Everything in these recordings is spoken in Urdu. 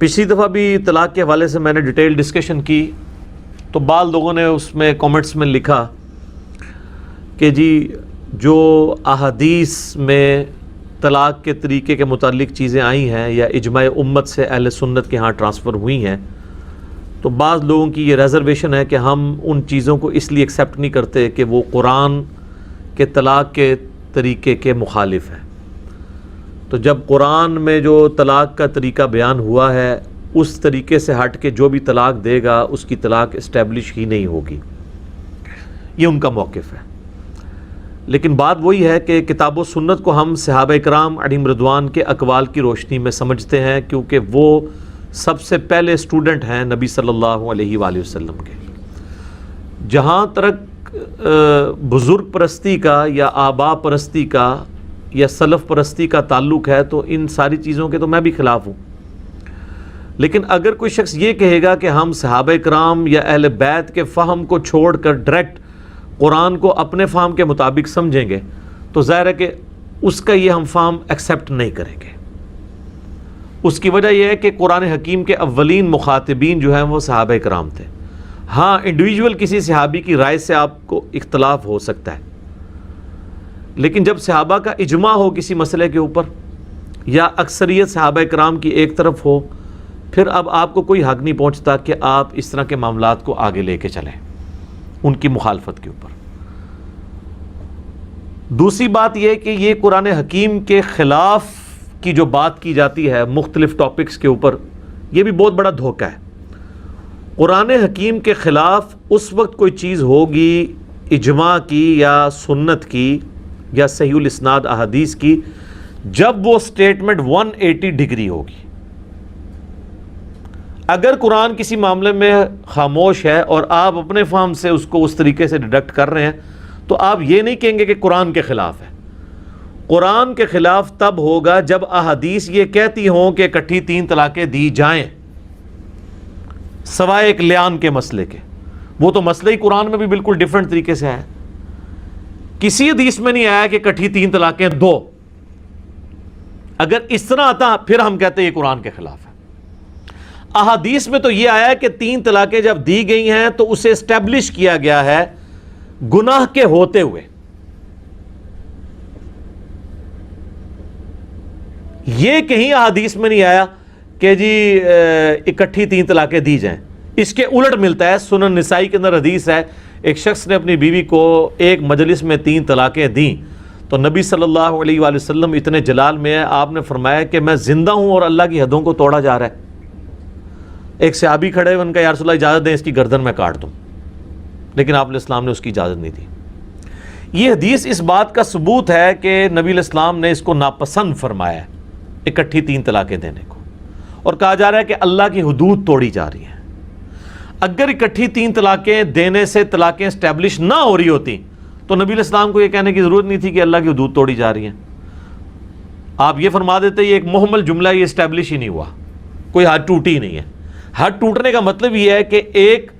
پچھلی دفعہ بھی طلاق کے حوالے سے میں نے ڈیٹیل ڈسکشن کی تو بعض لوگوں نے اس میں کامنٹس میں لکھا کہ جی جو احادیث میں طلاق کے طریقے کے متعلق چیزیں آئی ہیں یا اجماع امت سے اہل سنت کے ہاں ٹرانسفر ہوئی ہیں، تو بعض لوگوں کی یہ ریزرویشن ہے کہ ہم ان چیزوں کو اس لیے ایکسیپٹ نہیں کرتے کہ وہ قرآن کے طلاق کے طریقے کے مخالف ہے۔ تو جب قرآن میں جو طلاق کا طریقہ بیان ہوا ہے اس طریقے سے ہٹ کے جو بھی طلاق دے گا اس کی طلاق اسٹیبلش ہی نہیں ہوگی، یہ ان کا موقف ہے۔ لیکن بات وہی ہے کہ کتاب و سنت کو ہم صحابہ کرام علیہم رضوان کے اقوال کی روشنی میں سمجھتے ہیں، کیونکہ وہ سب سے پہلے اسٹوڈنٹ ہیں نبی صلی اللہ علیہ وآلہ وسلم کے۔ جہاں تک بزرگ پرستی کا یا آبا پرستی کا یا سلف پرستی کا تعلق ہے تو ان ساری چیزوں کے تو میں بھی خلاف ہوں، لیکن اگر کوئی شخص یہ کہے گا کہ ہم صحابہ کرام یا اہل بیت کے فہم کو چھوڑ کر ڈائریکٹ قرآن کو اپنے فہم کے مطابق سمجھیں گے تو ظاہر ہے کہ اس کا یہ ہم فہم ایکسیپٹ نہیں کریں گے۔ اس کی وجہ یہ ہے کہ قرآن حکیم کے اولین مخاطبین جو ہیں وہ صحابہ کرام تھے۔ ہاں انڈیویجول کسی صحابی کی رائے سے آپ کو اختلاف ہو سکتا ہے، لیکن جب صحابہ کا اجماع ہو کسی مسئلے کے اوپر یا اکثریت صحابہ کرام کی ایک طرف ہو، پھر اب آپ کو کوئی حق نہیں پہنچتا کہ آپ اس طرح کے معاملات کو آگے لے کے چلیں ان کی مخالفت کے اوپر۔ دوسری بات یہ کہ یہ قرآن حکیم کے خلاف کی جو بات کی جاتی ہے مختلف ٹاپکس کے اوپر، یہ بھی بہت بڑا دھوکہ ہے۔ قرآن حکیم کے خلاف اس وقت کوئی چیز ہوگی اجماع کی یا سنت کی یا صحیح الاسناد احادیث کی جب وہ سٹیٹمنٹ 180 ڈگری ہوگی۔ اگر قرآن کسی معاملے میں خاموش ہے اور آپ اپنے فہم سے اس کو اس طریقے سے ڈیڈکٹ کر رہے ہیں تو آپ یہ نہیں کہیں گے کہ قرآن کے خلاف ہے۔ قرآن کے خلاف تب ہوگا جب احادیث یہ کہتی ہوں کہ اکٹھی 3 طلاقیں دی جائیں سوائے ایک لیان کے مسئلے کے۔ وہ تو مسئلہ ہی قرآن میں بھی بالکل ڈیفرنٹ طریقے سے ہے، کسی حدیث میں نہیں آیا کہ اکٹھی 3 طلاقیں دو۔ اگر اس طرح آتا پھر ہم کہتے ہیں یہ قرآن کے خلاف ہے۔ احادیث میں تو یہ آیا ہے کہ 3 طلاقیں جب دی گئی ہیں تو اسے اسٹیبلش کیا گیا ہے گناہ کے ہوتے ہوئے۔ یہ کہیں احادیث میں نہیں آیا کہ جی اکٹھی 3 طلاقیں دی جائیں۔ اس کے الٹ ملتا ہے، سنن نسائی کے اندر حدیث ہے، ایک شخص نے اپنی بیوی کو ایک مجلس میں 3 طلاقیں دیں تو نبی صلی اللہ علیہ وآلہ وسلم اتنے جلال میں ہے، آپ نے فرمایا کہ میں زندہ ہوں اور اللہ کی حدوں کو توڑا جا رہا ہے۔ ایک صحابی کھڑے ہوئے، ان کا یا رسول اللہ اجازت دیں اس کی گردن میں کاٹ دوں، لیکن آپ علیہ السلام نے اس کی اجازت نہیں دی۔ یہ حدیث اس بات کا ثبوت ہے کہ نبی علیہ السلام نے اس کو ناپسند فرمایا ہے اکٹھی 3 طلاقیں دینے کو، اور کہا جا رہا ہے کہ اللہ کی حدود توڑی جا رہی ہیں۔ اگر اکٹھی 3 طلاقیں دینے سے طلاقیں اسٹیبلش نہ ہو رہی ہوتی تو نبی علیہ السلام کو یہ کہنے کی ضرورت نہیں تھی کہ اللہ کی حدود توڑی جا رہی ہیں۔ آپ یہ فرما دیتے یہ ایک محمل جملہ، یہ اسٹیبلش ہی نہیں ہوا، کوئی حد ٹوٹی ہی نہیں ہے۔ حد ٹوٹنے کا مطلب یہ ہے کہ ایک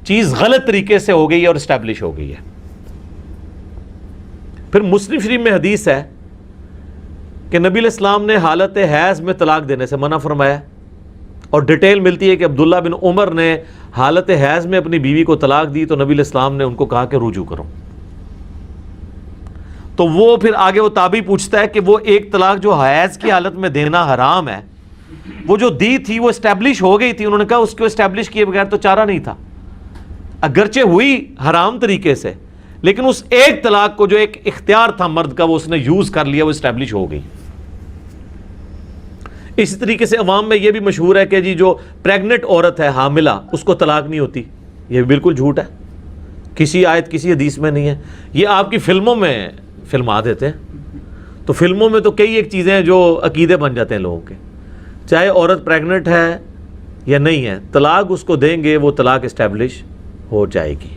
چیز غلط طریقے سے ہو گئی ہے اور اسٹیبلش ہو گئی ہے۔ پھر مسلم شریف میں حدیث ہے کہ نبی علیہ السلام نے حالت حیض میں طلاق دینے سے منع فرمایا، اور ڈیٹیل ملتی ہے کہ عبداللہ بن عمر نے حالت حیض میں اپنی بیوی کو طلاق دی تو نبی علیہ السلام نے ان کو کہا کہ رجوع کرو۔ تو وہ پھر آگے وہ تابعی پوچھتا ہے کہ وہ ایک طلاق جو حیض کی حالت میں دینا حرام ہے، وہ جو دی تھی وہ اسٹیبلش ہو گئی تھی، انہوں نے کہا اس کو اسٹیبلش کیے بغیر تو چارہ نہیں تھا، اگرچہ ہوئی حرام طریقے سے، لیکن اس ایک طلاق کو جو ایک اختیار تھا مرد کا وہ اس نے یوز کر لیا، وہ اسٹیبلش ہو گئی۔ اسی طریقے سے عوام میں یہ بھی مشہور ہے کہ جی جو پریگننٹ عورت ہے حاملہ اس کو طلاق نہیں ہوتی، یہ بالکل جھوٹ ہے، کسی آیت کسی حدیث میں نہیں ہے، یہ آپ کی فلموں میں فلما دیتے ہیں۔ تو فلموں میں تو کئی ایک چیزیں ہیں جو عقیدے بن جاتے ہیں لوگوں کے، چاہے عورت پریگننٹ ہے یا نہیں ہے، طلاق اس کو دیں گے وہ طلاق اسٹیبلش ہو جائے گی۔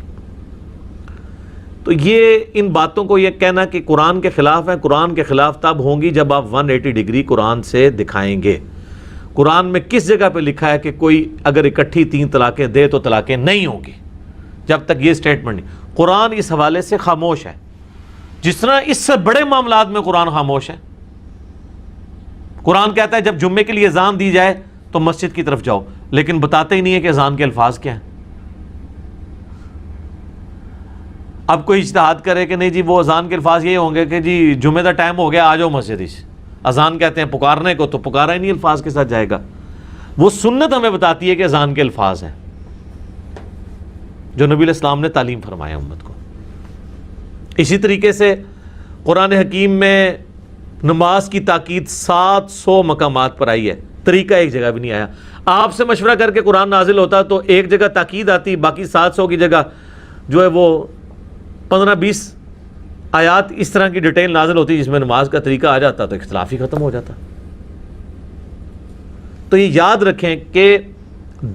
تو یہ ان باتوں کو یہ کہنا کہ قرآن کے خلاف ہے، قرآن کے خلاف تب ہوں گی جب آپ 180 ڈگری قرآن سے دکھائیں گے۔ قرآن میں کس جگہ پہ لکھا ہے کہ کوئی اگر اکٹھی 3 طلاقیں دے تو طلاقیں نہیں ہوں گی؟ جب تک یہ سٹیٹمنٹ نہیں، قرآن اس حوالے سے خاموش ہے، جس طرح اس سے بڑے معاملات میں قرآن خاموش ہے۔ قرآن کہتا ہے جب جمعے کے لیے اذان دی جائے تو مسجد کی طرف جاؤ، لیکن بتاتے ہی نہیں ہے کہ اذان کے الفاظ کیا ہیں۔ اب کوئی اجتہاد کرے کہ نہیں جی وہ اذان کے الفاظ یہ ہوں گے کہ جی جمعہ کا ٹائم ہو گیا آ جاؤ مسجد ہی، اذان کہتے ہیں پکارنے کو، تو پکارا ہی نہیں الفاظ کے ساتھ جائے گا۔ وہ سنت ہمیں بتاتی ہے کہ اذان کے الفاظ ہیں جو نبی علیہ السلام نے تعلیم فرمایا امت کو۔ اسی طریقے سے قرآن حکیم میں نماز کی تاکید 700 مقامات پر آئی ہے، طریقہ ایک جگہ بھی نہیں آیا۔ آپ سے مشورہ کر کے قرآن نازل ہوتا تو ایک جگہ تاکید آتی، باقی 700 کی جگہ جو ہے وہ 15-20 آیات اس طرح کی ڈیٹیل نازل ہوتی جس میں نماز کا طریقہ آ جاتا تو اختلاف ہی ختم ہو جاتا۔ تو یہ یاد رکھیں کہ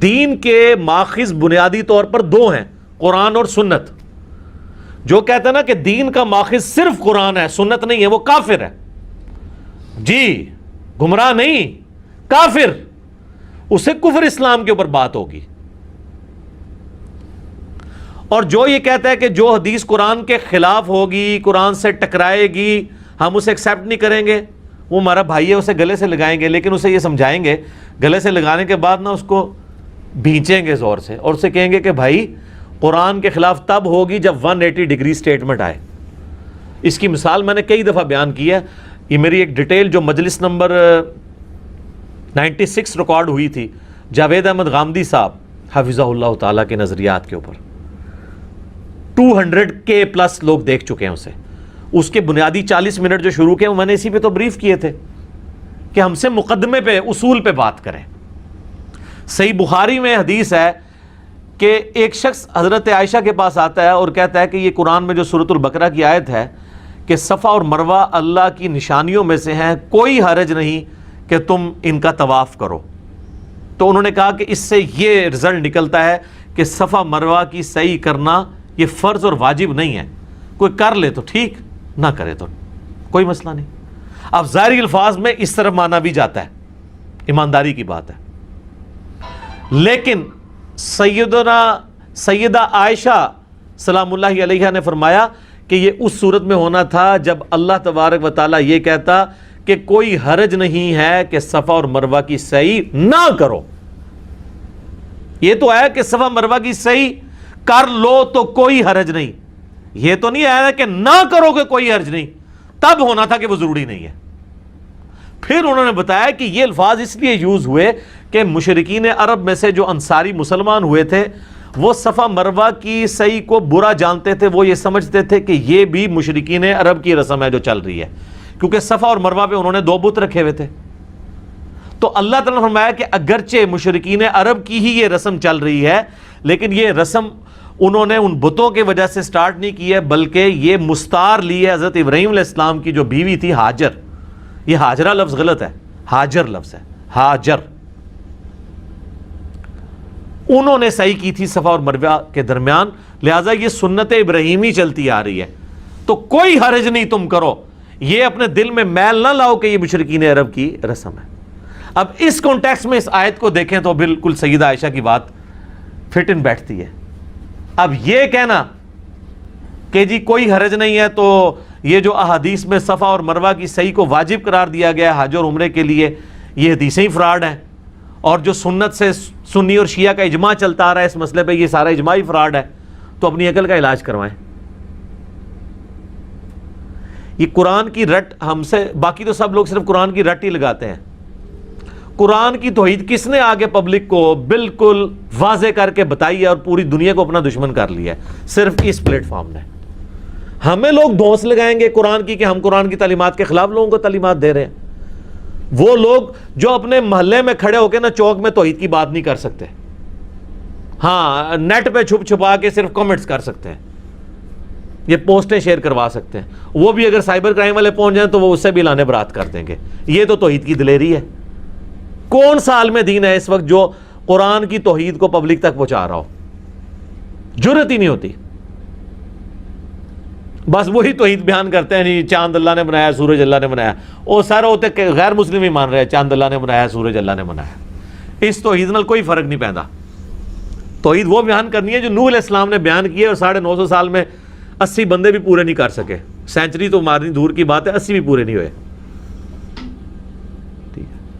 دین کے ماخذ بنیادی طور پر دو ہیں، قرآن اور سنت۔ جو کہتا ہے نا کہ دین کا ماخذ صرف قرآن ہے سنت نہیں ہے، وہ کافر ہے جی، گمراہ نہیں، کافر، اسے کفر اسلام کے اوپر بات ہوگی۔ اور جو یہ کہتا ہے کہ جو حدیث قرآن کے خلاف ہوگی، قرآن سے ٹکرائے گی، ہم اسے ایکسیپٹ نہیں کریں گے، وہ ہمارا بھائی ہے، اسے گلے سے لگائیں گے، لیکن اسے یہ سمجھائیں گے، گلے سے لگانے کے بعد نا اس کو بھینچیں گے زور سے اور اسے کہیں گے کہ بھائی قرآن کے خلاف تب ہوگی جب 180 ڈگری سٹیٹمنٹ آئے۔ اس کی مثال میں نے کئی دفعہ بیان کی ہے، یہ میری ایک ڈیٹیل جو مجلس نمبر 96 ریکارڈ ہوئی تھی جاوید احمد غامدی صاحب حفظہ اللہ تعالیٰ کے نظریات کے اوپر، 200K پلس لوگ دیکھ چکے ہیں اسے۔ اس کے بنیادی 40 منٹ جو شروع کیے وہ میں نے اسی پہ تو بریف کیے تھے کہ ہم سے مقدمے پہ، اصول پہ بات کریں۔ صحیح بخاری میں حدیث ہے کہ ایک شخص حضرت عائشہ کے پاس آتا ہے اور کہتا ہے کہ یہ قرآن میں جو سورۃ البقرہ کی آیت ہے کہ صفا اور مروہ اللہ کی نشانیوں میں سے ہیں، کوئی حرج نہیں کہ تم ان کا طواف کرو۔ تو انہوں نے کہا کہ اس سے یہ رزلٹ نکلتا ہے کہ صفا مروہ کی سعی کرنا یہ فرض اور واجب نہیں ہے، کوئی کر لے تو ٹھیک، نہ کرے تو کوئی مسئلہ نہیں۔ اب ظاہری الفاظ میں اس طرح مانا بھی جاتا ہے، ایمانداری کی بات ہے، لیکن سیدہ عائشہ سلام اللہ علیہا نے فرمایا کہ یہ اس صورت میں ہونا تھا جب اللہ تبارک و تعالیٰ یہ کہتا کہ کوئی حرج نہیں ہے کہ صفا اور مروہ کی سعی نہ کرو۔ یہ تو ہے کہ صفا مروہ کی سعی کر لو تو کوئی حرج نہیں، یہ تو نہیں آیا کہ نہ کرو کہ کوئی حرج نہیں، تب ہونا تھا کہ وہ ضروری نہیں ہے۔ پھر انہوں نے بتایا کہ یہ الفاظ اس لیے یوز ہوئے کہ مشرکین عرب میں سے جو انصاری مسلمان ہوئے تھے وہ صفا مروہ کی سعی کو برا جانتے تھے، وہ یہ سمجھتے تھے کہ یہ بھی مشرکین عرب کی رسم ہے جو چل رہی ہے، کیونکہ صفا اور مروہ پہ انہوں نے 2 بت رکھے ہوئے تھے۔ تو اللہ تعالیٰ نے فرمایا کہ اگرچہ مشرکین عرب کی ہی یہ رسم چل رہی ہے، لیکن یہ رسم انہوں نے ان بتوں کی وجہ سے سٹارٹ نہیں کی ہے، بلکہ یہ مستعار لی ہے حضرت ابراہیم علیہ السلام کی جو بیوی تھی ہاجر۔ یہ ہاجرہ لفظ غلط ہے، ہاجر لفظ ہے، ہاجر۔ انہوں نے صحیح کی تھی صفا اور مروہ کے درمیان، لہٰذا یہ سنت ابراہیمی چلتی آ رہی ہے، تو کوئی حرج نہیں تم کرو، یہ اپنے دل میں میل نہ لاؤ کہ یہ مشرکین عرب کی رسم ہے۔ اب اس کانٹیکس میں اس آیت کو دیکھیں تو بالکل سیدہ عائشہ کی بات فٹ ان بیٹھتی ہے۔ اب یہ کہنا کہ جی کوئی حرج نہیں ہے، تو یہ جو احادیث میں صفا اور مروہ کی صحیح کو واجب قرار دیا گیا ہے حج اور عمرے کے لیے، یہ حدیثیں ہی فراڈ ہیں، اور جو سنت سے سنی اور شیعہ کا اجماع چلتا آ رہا ہے اس مسئلے پہ، یہ سارا اجماع ہی فراڈ ہے، تو اپنی عقل کا علاج کروائیں۔ یہ قرآن کی رٹ ہم سے، باقی تو سب لوگ صرف قرآن کی رٹ ہی لگاتے ہیں، قرآن کی توحید کس نے آگے پبلک کو بالکل واضح کر کے بتائی ہے اور پوری دنیا کو اپنا دشمن کر لیا ہے؟ صرف اس پلیٹ فارم نے۔ ہمیں لوگ دھونس لگائیں گے قرآن کی کہ ہم قرآن کی تعلیمات کے خلاف لوگوں کو تعلیمات دے رہے ہیں، وہ لوگ جو اپنے محلے میں کھڑے ہو کے نا چوک میں توحید کی بات نہیں کر سکتے، ہاں نیٹ پہ چھپ چھپا کے صرف کمنٹس کر سکتے ہیں، یہ پوسٹیں شیئر کروا سکتے ہیں، وہ بھی اگر سائبر کرائم والے پہنچ جائیں تو وہ اس سے بھی لانے برات کر دیں گے۔ یہ تو توحید کی دلیری ہے۔ کون سا عالم دین ہے اس وقت جو قرآن کی توحید کو پبلک تک پہنچا رہا ہو؟ جرت ہی نہیں ہوتی، بس وہی توحید بیان کرتے ہیں، نہیں چاند اللہ نے بنایا، سورج اللہ نے بنایا، وہ سارے ہوتے غیر مسلم ہی مان رہے ہیں چاند اللہ نے بنایا، سورج اللہ نے بنایا۔ اس توحید نال کوئی فرق نہیں پیندا۔ توحید وہ بیان کرنی ہے جو نوح علیہ السلام نے بیان کی ہے، اور 950 سال میں 80 بندے بھی پورے نہیں کر سکے، سینچری تو مارنی دور کی بات ہے، 80 بھی پورے نہیں ہوئے۔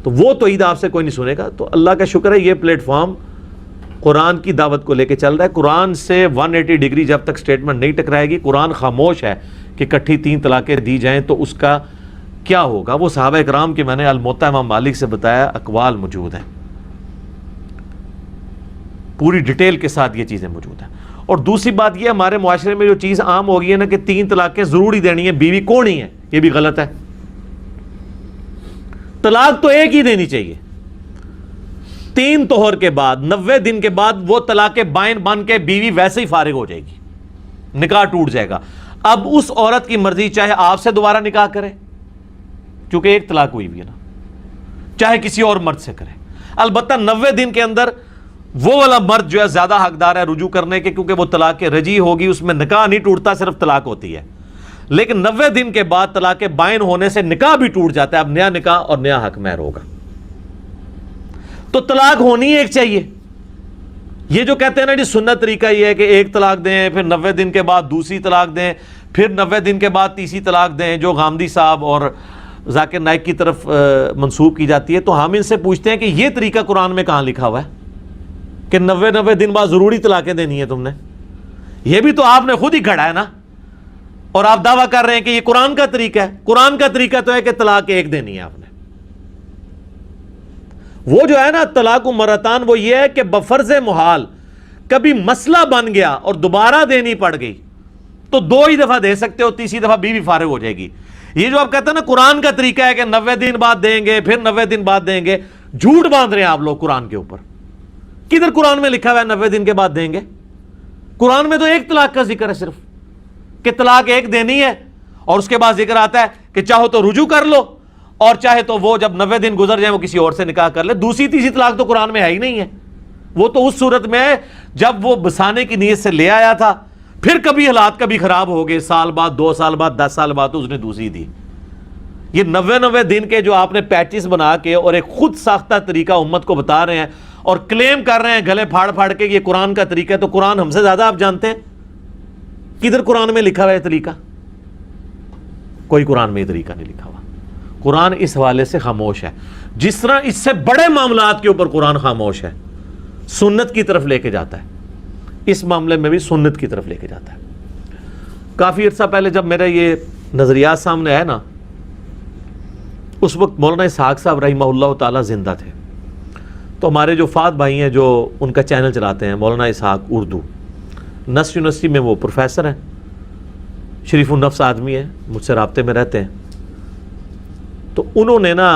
تو وہ توحید آپ سے کوئی نہیں سنے گا. تو اللہ کا شکر ہے یہ پلیٹ فارم قرآن کی دعوت کو لے کے چل رہا ہے. قرآن سے 180 ڈگری جب تک سٹیٹمنٹ نہیں ٹکرائے گی, قرآن خاموش ہے کہ کٹھی 3 طلاقیں دی جائیں تو اس کا کیا ہوگا. وہ صحابہ اکرام کے میں نے الموطا امام مالک سے بتایا اقوال موجود ہیں, پوری ڈیٹیل کے ساتھ یہ چیزیں موجود ہیں. اور دوسری بات یہ, ہمارے معاشرے میں جو چیز عام ہو گئی ہے نا کہ 3 طلاقیں ضروری دینی ہے, بیوی کون ہی ہے, یہ بھی غلط ہے. طلاق تو ایک ہی دینی چاہیے. 3 طہر کے بعد 90 دن کے بعد وہ طلاق بائن بن کے بیوی ویسے ہی فارغ ہو جائے گی, نکاح ٹوٹ جائے گا. اب اس عورت کی مرضی, چاہے آپ سے دوبارہ نکاح کرے چونکہ ایک طلاق ہوئی بھی ہے نا, چاہے کسی اور مرد سے کرے. البتہ 90 دن کے اندر وہ والا مرد جو ہے زیادہ حقدار ہے رجوع کرنے کے, کیونکہ وہ طلاق رجی ہوگی, اس میں نکاح نہیں ٹوٹتا, صرف طلاق ہوتی ہے. لیکن 90 دن کے بعد طلاق بائن ہونے سے نکاح بھی ٹوٹ جاتا ہے, اب نیا نکاح اور نیا حق مہر ہوگا. تو طلاق ہونی ایک چاہیے. یہ جو کہتے ہیں نا جی سنت طریقہ یہ ہے کہ ایک طلاق دیں, پھر 90 دن کے بعد دوسری طلاق دیں, پھر 90 دن کے بعد تیسری طلاق دیں, جو غامدی صاحب اور ذاکر نائک کی طرف منسوب کی جاتی ہے. تو ہم ان سے پوچھتے ہیں کہ یہ طریقہ قرآن میں کہاں لکھا ہوا ہے کہ 90 دن بعد ضروری طلاقیں دینی ہے تم نے؟ یہ بھی تو آپ نے خود ہی گھڑا ہے نا, اور آپ دعویٰ کر رہے ہیں کہ یہ قرآن کا طریقہ ہے. قرآن کا طریقہ تو ہے کہ طلاق ایک دینی ہے آپ نے. وہ جو ہے نا طلاق مرتان, وہ یہ ہے کہ بفرض محال کبھی مسئلہ بن گیا اور دوبارہ دینی پڑ گئی تو 2 ہی دفعہ دے سکتے ہو, تیسری دفعہ بیوی فارغ ہو جائے گی. یہ جو آپ کہتے ہیں نا قرآن کا طریقہ ہے کہ 90 دن بعد دیں گے, پھر 90 دن بعد دیں گے, جھوٹ باندھ رہے ہیں آپ لوگ قرآن کے اوپر. کدھر قرآن میں لکھا ہوا ہے 90 دن کے بعد دیں گے؟ قرآن میں تو ایک طلاق کا ذکر ہے صرف, کہ طلاق ایک دینی ہے, اور اس کے بعد ذکر آتا ہے کہ چاہو تو رجوع کر لو, اور چاہے تو وہ جب 90 دن گزر جائیں وہ کسی اور سے نکاح کر لے. دوسری تیسری طلاق تو قرآن میں ہے ہی نہیں ہے. وہ تو اس صورت میں جب وہ بسانے کی نیت سے لے آیا تھا, پھر کبھی حالات کبھی خراب ہو گئے, سال بعد 2 سال بعد 10 سال بعد تو اس نے دوسری دی. یہ 90 دن کے جو آپ نے پیچز بنا کے اور ایک خود ساختہ طریقہ امت کو بتا رہے ہیں اور کلیم کر رہے ہیں گلے پھاڑ پھاڑ کے یہ قرآن کا طریقہ ہے, تو قرآن ہم سے زیادہ آپ جانتے ہیں. کدھر قرآن میں لکھا ہوا ہے طریقہ؟ کوئی قرآن میں یہ طریقہ نہیں لکھا ہوا. قرآن اس حوالے سے خاموش ہے. جس طرح اس سے بڑے معاملات کے اوپر قرآن خاموش ہے, سنت کی طرف لے کے جاتا ہے, اس معاملے میں بھی سنت کی طرف لے کے جاتا ہے. کافی عرصہ پہلے جب میرا یہ نظریات سامنے آیا نا, اس وقت مولانا اسحاق صاحب رحمہ اللہ تعالی زندہ تھے. تو ہمارے جو فات بھائی ہیں جو ان کا چینل چلاتے ہیں, مولانا اسحاق اردو, نصر یونیورسٹی میں وہ پروفیسر ہیں, شریف النفس آدمی ہیں, مجھ سے رابطے میں رہتے ہیں. تو انہوں نے نا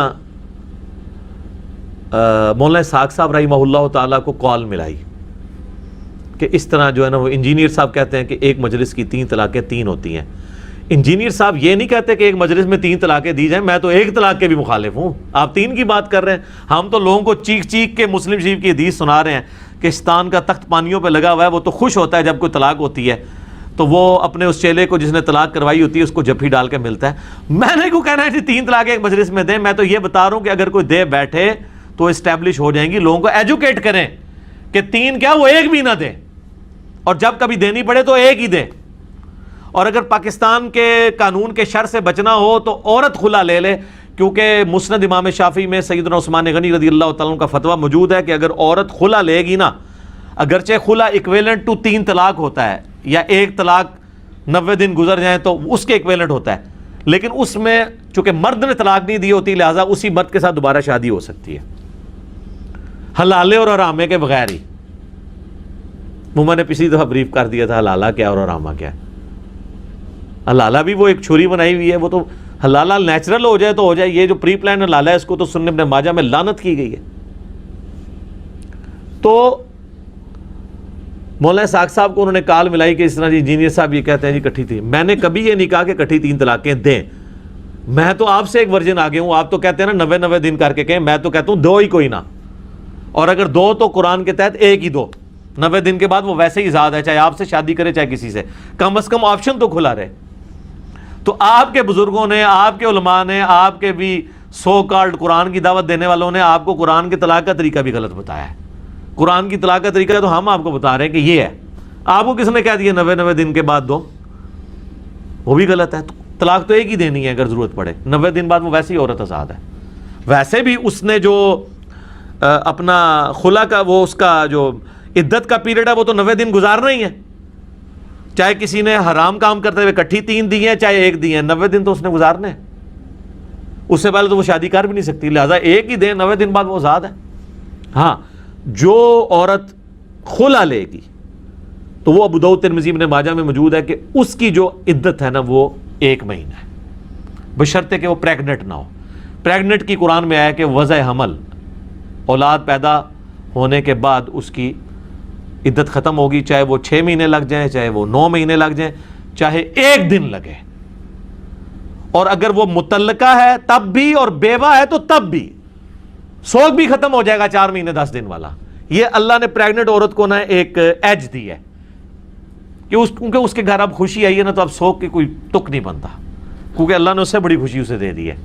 مولانا اسحاق صاحب رحمہ اللہ تعالیٰ کو کال ملائی کہ اس طرح جو ہے نا, وہ انجینئر صاحب کہتے ہیں کہ ایک مجلس کی 3 طلاقیں 3 ہوتی ہیں. انجینئر صاحب یہ نہیں کہتے کہ ایک مجلس میں 3 طلاقیں دی جائیں, میں تو ایک طلاق کے بھی مخالف ہوں. آپ 3 کی بات کر رہے ہیں, ہم تو لوگوں کو چیخ چیخ کے مسلم شریف کی حدیث سنا رہے ہیں کہ شیطان کا تخت پانیوں پہ لگا ہوا ہے, وہ تو خوش ہوتا ہے جب کوئی طلاق ہوتی ہے, تو وہ اپنے اس چیلے کو جس نے طلاق کروائی ہوتی ہے اس کو جفی ڈال کے ملتا ہے. میں نے کو کہنا ہے کہ 3 طلاقیں ایک مجلس میں دیں, میں تو یہ بتا رہا ہوں کہ اگر کوئی دے بیٹھے تو اسٹیبلش ہو جائیں گی. لوگوں کو ایجوکیٹ کریں کہ 3 کیا, وہ 1 بھی نہ دے, اور جب کبھی دینی پڑے تو 1 ہی دے. اور اگر پاکستان کے قانون کے شر سے بچنا ہو تو عورت خلا لے لے, کیونکہ مسند امام شافعی میں سیدنا عثمان غنی رضی اللہ تعالیٰ عنہ کا فتویٰ موجود ہے کہ اگر عورت خلا لے گی نا, اگرچہ خلا ایکویلنٹ ٹو 3 طلاق ہوتا ہے, یا 1 طلاق 90 دن گزر جائیں تو اس کے ایکویلنٹ ہوتا ہے, لیکن اس میں چونکہ مرد نے طلاق نہیں دی ہوتی, لہٰذا اسی مرد کے ساتھ دوبارہ شادی ہو سکتی ہے, حلالے اور حرامے کے بغیر ہی. وہ میں نے پچھلی دفعہ بریف کر دیا تھا حلالہ کیا اور حرامہ کیا. حلالہ بھی وہ ایک چھری بنائی ہوئی ہے, وہ تو حلالہ نیچرل ہو جائے تو ہو جائے. یہ جو پری پلان حلالہ ہے اس کو تو سنن ابن ماجہ میں لعنت کی گئی ہے. تو مولانا اسحاق صاحب کو انہوں نے کال ملائی کہ اس طرح جی انجینئر صاحب یہ کہتے ہیں جی کٹھی تھی. میں نے کبھی یہ نہیں کہا کہ کٹھی 3 طلاقیں دیں, میں تو آپ سے ایک ورژن آگے ہوں. آپ تو کہتے ہیں نا 90 دن کر کے کہیں, میں تو کہتا ہوں 2 ہی کوئی نہ, اور اگر 2 تو قرآن کے تحت 1 ہی دو. 90 دن کے بعد وہ ویسے ہی آزاد ہے, چاہے آپ سے شادی کرے چاہے کسی سے, کم از کم آپشن تو کھلا رہے. تو آپ کے بزرگوں نے, آپ کے علماء نے, آپ کے بھی سو کالڈ قرآن کی دعوت دینے والوں نے آپ کو قرآن کے طلاق کا طریقہ بھی غلط بتایا ہے. قرآن کی طلاق کا طریقہ تو ہم آپ کو بتا رہے ہیں کہ یہ ہے. آپ کو کس نے کہہ دیا 90 دن کے بعد دو؟ وہ بھی غلط ہے. طلاق تو 1 ہی دینی ہے اگر ضرورت پڑے, 90 دن بعد وہ ویسے ہی عورت آزاد ہے. ویسے بھی اس نے جو اپنا خلا کا وہ اس کا جو عدت کا پیریڈ ہے وہ تو 90 دن گزارنا ہی ہے، چاہے کسی نے حرام کام کرتے ہوئے کٹھی 3 دی ہیں چاہے 1 دی ہیں، 90 دن تو اس نے گزارنے ہیں، اس سے پہلے تو وہ شادی کر بھی نہیں سکتی، لہٰذا 1 ہی دیں، 90 دن بعد وہ آزاد ہے۔ ہاں جو عورت خلا لے گی تو وہ ابو داؤد ترمذی ابن ماجہ میں موجود ہے کہ اس کی جو عدت ہے نا وہ 1 مہینہ ہے، بشرطے کہ وہ پریگنٹ نہ ہو۔ پریگنٹ کی قرآن میں آیا کہ وضع حمل، اولاد پیدا ہونے کے بعد اس کی عدت ختم ہوگی، چاہے وہ 6 مہینے لگ جائیں، چاہے وہ 9 مہینے لگ جائیں، چاہے 1 دن لگے، اور اگر وہ متعلقہ ہے تب بھی اور بیوہ ہے تو تب بھی، سوگ بھی ختم ہو جائے گا 4 مہینے 10 دن والا۔ یہ اللہ نے پریگنٹ عورت کو نا ایک ایج دی ہے کہ کیونکہ اس کے گھر اب خوشی آئی ہے نا تو اب سوگ کی کوئی تک نہیں بنتا، کیونکہ اللہ نے اس سے بڑی خوشی اسے دے دی ہے،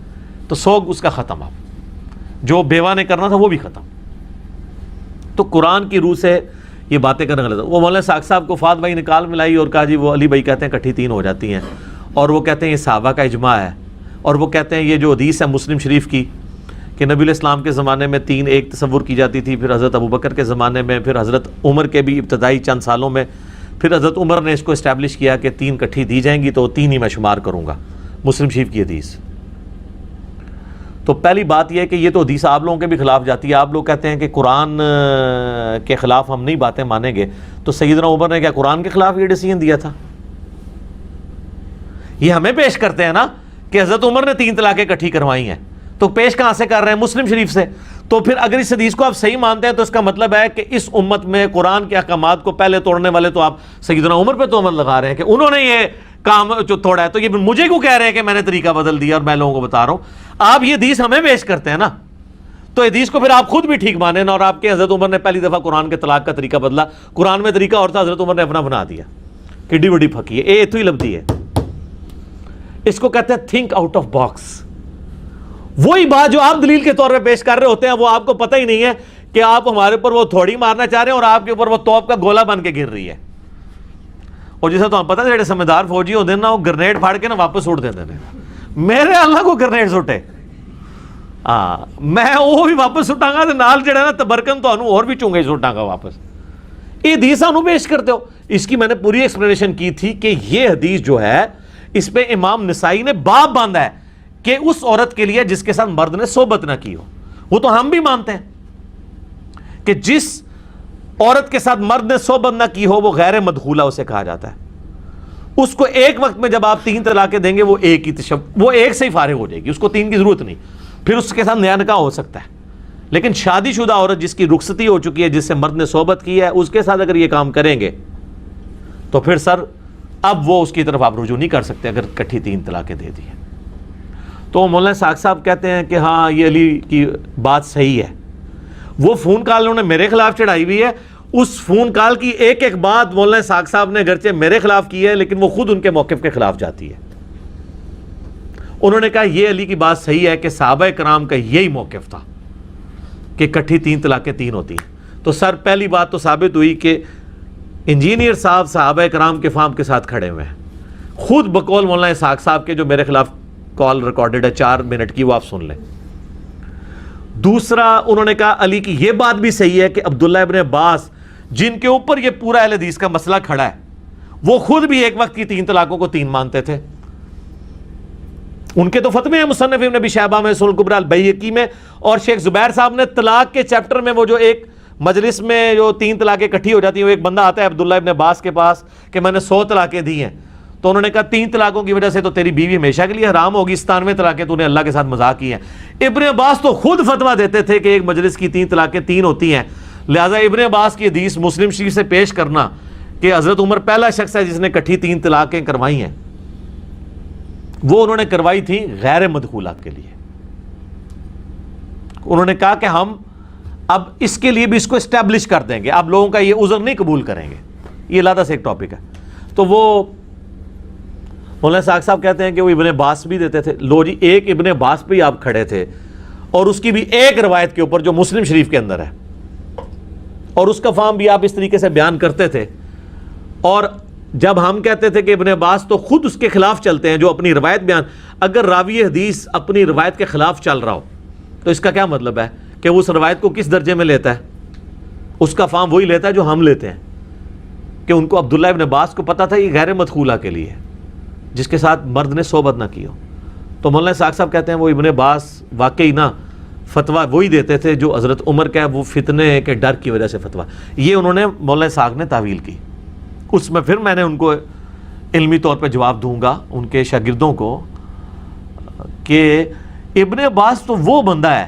تو سوگ اس کا ختم، اب جو بیوہ نے کرنا تھا وہ بھی ختم۔ تو قرآن کی روح سے یہ باتیں کرنا غلط ہے۔ وہ مولانا ساق صاحب کو فات بھائی نکال ملائی اور کہا جی وہ علی بھائی کہتے ہیں کٹھی 3 ہو جاتی ہیں، اور وہ کہتے ہیں یہ صحابہ کا اجماع ہے، اور وہ کہتے ہیں یہ جو حدیث ہے مسلم شریف کی کہ نبی علیہ السلام کے زمانے میں 3 ایک تصور کی جاتی تھی، پھر حضرت ابوبکر کے زمانے میں، پھر حضرت عمر کے بھی ابتدائی چند سالوں میں، پھر حضرت عمر نے اس کو اسٹیبلش کیا کہ 3 کٹھی دی جائیں گی تو 3 ہی میں شمار کروں گا، مسلم شریف کی حدیث۔ تو پہلی بات یہ ہے کہ یہ تو حدیث آپ لوگوں کے بھی خلاف جاتی ہے، آپ لوگ کہتے ہیں کہ قرآن کے خلاف ہم نہیں باتیں مانیں گے، تو سیدنا عمر نے کیا قرآن کے خلاف یہ ڈیسیژن دیا تھا؟ یہ ہمیں پیش کرتے ہیں نا کہ حضرت عمر نے 3 طلاقیں اکٹھی کروائی ہیں، تو پیش کہاں سے کر رہے ہیں؟ مسلم شریف سے۔ تو پھر اگر اس حدیث کو آپ صحیح مانتے ہیں تو اس کا مطلب ہے کہ اس امت میں قرآن کے احکامات کو پہلے توڑنے والے تو آپ سیدنا عمر پہ تہمت لگا رہے ہیں کہ انہوں نے یہ کام جو توڑا ہے، تو یہ مجھے کیوں کہہ رہے ہیں کہ میں نے طریقہ بدل دیا اور میں لوگوں کو بتا رہا ہوں؟ آپ یہ حدیث ہمیں پیش کرتے ہیں نا، تو حدیث کو پھر آپ خود بھی ٹھیک مانیں نا، اور آپ کے حضرت عمر نے پہلی دفعہ قرآن کے طلاق کا طریقہ بدلا، قرآن میں طریقہ اور تھا، حضرت عمر نے اپنا بنا دیا، کڈی بڑی پھکی ہے، تو ہی لبدی ہے۔ اس کو کہتے ہیں تھنک آؤٹ آف باکس۔ وہی بات جو آپ دلیل کے طور پہ پیش کر رہے ہوتے ہیں وہ آپ کو پتہ ہی نہیں ہے کہ آپ ہمارے اوپر وہ تھوڑی مارنا چاہ رہے ہیں اور آپ کے اوپر وہ توپ کا گولہ بن کے گر رہی ہے۔ اور جیسے تو ہم پتہ ہے سمجھدار فوجی ہوتے ہیں نا، وہ گرنیڈ پھاڑ کے نا واپس اڑ دیتے ہیں، میرے اللہ کو گرنیڈ سٹے میں وہ بھی واپس سٹاں گا، نال جڑا نا تبرکن تو اور بھی چونگے سٹاں گا واپس۔ یہ حدیث سانو پیش کرتے ہو، اس کی میں نے پوری ایکسپلینیشن کی تھی کہ یہ حدیث جو ہے اس پہ امام نسائی نے باب باندھا ہے کہ اس عورت کے لیے جس کے ساتھ مرد نے صحبت نہ کی ہو، وہ تو ہم بھی مانتے ہیں کہ جس عورت کے ساتھ مرد نے صحبت نہ کی ہو وہ غیر مدخولہ اسے کہا جاتا ہے۔ اس کو ایک وقت میں جب آپ 3 طلاقیں دیں گے وہ ایک سے ہی فارغ ہو جائے گی، اس کو 3 کی ضرورت نہیں، پھر اس کے ساتھ نیا نکاح ہو سکتا ہے۔ لیکن شادی شدہ عورت جس کی رخصتی ہو چکی ہے، جس سے مرد نے صحبت کی ہے، اس کے ساتھ اگر یہ کام کریں گے تو پھر سر اب وہ اس کی طرف آپ رجوع نہیں کر سکتے اگر کٹھی 3 طلاقیں دے دی ہیں۔ تو مولانا ساق صاحب کہتے ہیں کہ ہاں یہ علی کی بات صحیح ہے، وہ فون کال انہوں نے میرے خلاف چڑھائی ہوئی ہے، اس فون کال کی ایک ایک بات مولانا ساق صاحب نے اگرچہ میرے خلاف کی ہے لیکن وہ خود ان کے موقف کے خلاف جاتی ہے۔ انہوں نے کہا یہ علی کی بات صحیح ہے کہ صحابہ کرام کا یہی موقف تھا کہ کٹھی 3 طلاقیں 3 ہوتی ہیں۔ تو سر پہلی بات تو ثابت ہوئی کہ انجینئر صاحب صحابہ کرام کے فارم کے ساتھ کھڑے ہوئے ہیں، خود بقول مولانا ساق صاحب کے جو میرے خلاف کال ریکارڈڈ ہے 4 منٹ کی، وہ آپ سن لیں۔ دوسرا انہوں نے کہا علی کی یہ بات بھی صحیح ہے کہ عبداللہ ابن عباس جن کے اوپر یہ پورا اہل حدیث کا مسئلہ کھڑا ہے وہ خود بھی ایک وقت کی 3 طلاقوں کو 3 مانتے تھے۔ ان کے تو فتوے ہیں مصنف ابن ابی شیبہ میں، سنن الکبریٰ البیہقی میں، اور شیخ زبیر صاحب نے طلاق کے چیپٹر میں وہ جو ایک مجلس میں جو 3 طلاقیں اکٹھی ہو جاتی ہیں، وہ ایک بندہ آتا ہے عبداللہ ابن عباس کے پاس کہ میں نے 100 طلاقیں دی ہیں، تو انہوں نے کہا 3 طلاقوں کی وجہ سے تو تیری بیوی ہمیشہ کے لیے حرام ہوگی، 97 طلاقیں تو نے اللہ کے ساتھ مذاق کی ہیں۔ ابن عباس تو خود فتویٰ دیتے تھے کہ ایک مجلس کی 3 طلاقیں 3 ہوتی ہیں، لہٰذا ابن عباس کی حدیث مسلم شریف سے پیش کرنا کہ حضرت عمر پہلا شخص ہے جس نے کٹھی 3 طلاقیں کروائی ہیں، وہ انہوں نے کروائی تھی غیر مدخولات کے لیے۔ انہوں نے کہا کہ ہم اب اس کے لیے بھی اس کو اسٹیبلش کر دیں گے، اب لوگوں کا یہ عذر نہیں قبول کریں گے، یہ علیحدہ سے ایک ٹاپک ہے۔ تو وہ مولانا ساق صاحب کہتے ہیں کہ وہ ابن عباس بھی دیتے تھے، لو جی ایک ابن عباس پہ ہی آپ کھڑے تھے اور اس کی بھی ایک روایت کے اوپر جو مسلم شریف کے اندر ہے، اور اس کا فہم بھی آپ اس طریقے سے بیان کرتے تھے، اور جب ہم کہتے تھے کہ ابن عباس تو خود اس کے خلاف چلتے ہیں جو اپنی روایت بیان، اگر راوی حدیث اپنی روایت کے خلاف چل رہا ہو تو اس کا کیا مطلب ہے کہ وہ اس روایت کو کس درجے میں لیتا ہے؟ اس کا فام وہی لیتا ہے جو ہم لیتے ہیں، کہ ان کو عبداللہ ابن عباس کو پتا تھا یہ غیر مدخولہ کے لیے، جس کے ساتھ مرد نے صحبت نہ کی ہو۔ تو مولانا اسحاق صاحب کہتے ہیں وہ ابن عباس واقعی نا فتویٰ وہی دیتے تھے جو حضرت عمر کا ہے، وہ فتنے کے ڈر کی وجہ سے فتویٰ، یہ انہوں نے مولانا اسحاق نے تعویل کی۔ اس میں پھر میں نے ان کو علمی طور پہ جواب دوں گا ان کے شاگردوں کو کہ ابن عباس تو وہ بندہ ہے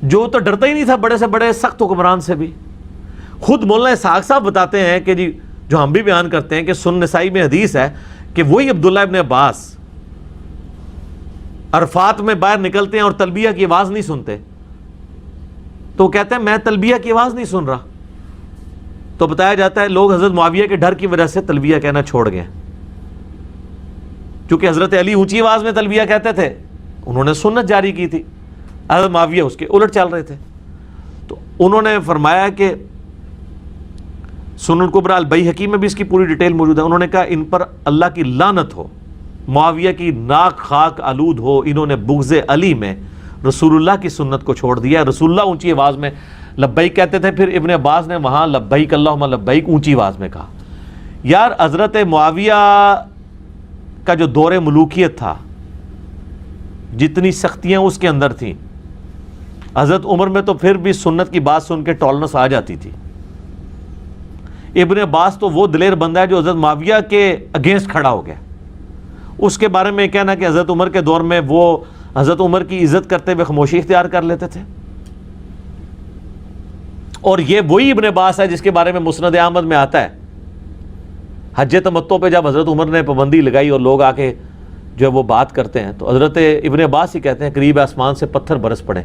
جو تو ڈرتا ہی نہیں تھا بڑے سے بڑے سخت حکمران سے بھی۔ خود مولانا اسحاق صاحب بتاتے ہیں کہ جی جو ہم بھی بیان کرتے ہیں کہ سنن نسائی میں حدیث ہے کہ وہی عبداللہ ابن عباس عرفات میں باہر نکلتے ہیں اور تلبیہ کی آواز نہیں سنتے، تو کہتے ہیں میں تلبیہ کی آواز نہیں سن رہا، تو بتایا جاتا ہے لوگ حضرت معاویہ کے ڈر کی وجہ سے تلبیہ کہنا چھوڑ گئے، چونکہ حضرت علی اونچی آواز میں تلبیہ کہتے تھے، انہوں نے سنت جاری کی تھی، حضرت معاویہ اس کے الٹ چل رہے تھے۔ تو انہوں نے فرمایا کہ سنن الکبریٰ البیہقی میں بھی اس کی پوری ڈیٹیل موجود ہے، انہوں نے کہا ان پر اللہ کی لعنت ہو، معاویہ کی ناک خاک آلود ہو، انہوں نے بغض علی میں رسول اللہ کی سنت کو چھوڑ دیا۔ رسول اللہ اونچی آواز میں لبیک کہتے تھے، پھر ابن عباس نے وہاں لبیک اللہم لبیک اونچی آواز میں کہا۔ یار حضرت معاویہ کا جو دور ملوکیت تھا، جتنی سختیاں اس کے اندر تھیں، حضرت عمر میں تو پھر بھی سنت کی بات سن کے ٹالنس آ جاتی تھی۔ ابن عباس تو وہ دلیر بندہ ہے جو حضرت معاویہ کے اگینسٹ کھڑا ہو گیا۔ اس کے بارے میں کہنا کہ حضرت عمر کے دور میں وہ حضرت عمر کی عزت کرتے ہوئے خاموشی اختیار کر لیتے تھے، اور یہ وہی ابن عباس ہے جس کے بارے میں مسند احمد میں آتا ہے حج تمتع پہ جب حضرت عمر نے پابندی لگائی اور لوگ آ کے جو ہے وہ بات کرتے ہیں، تو حضرت ابن عباس ہی کہتے ہیں قریب آسمان سے پتھر برس پڑے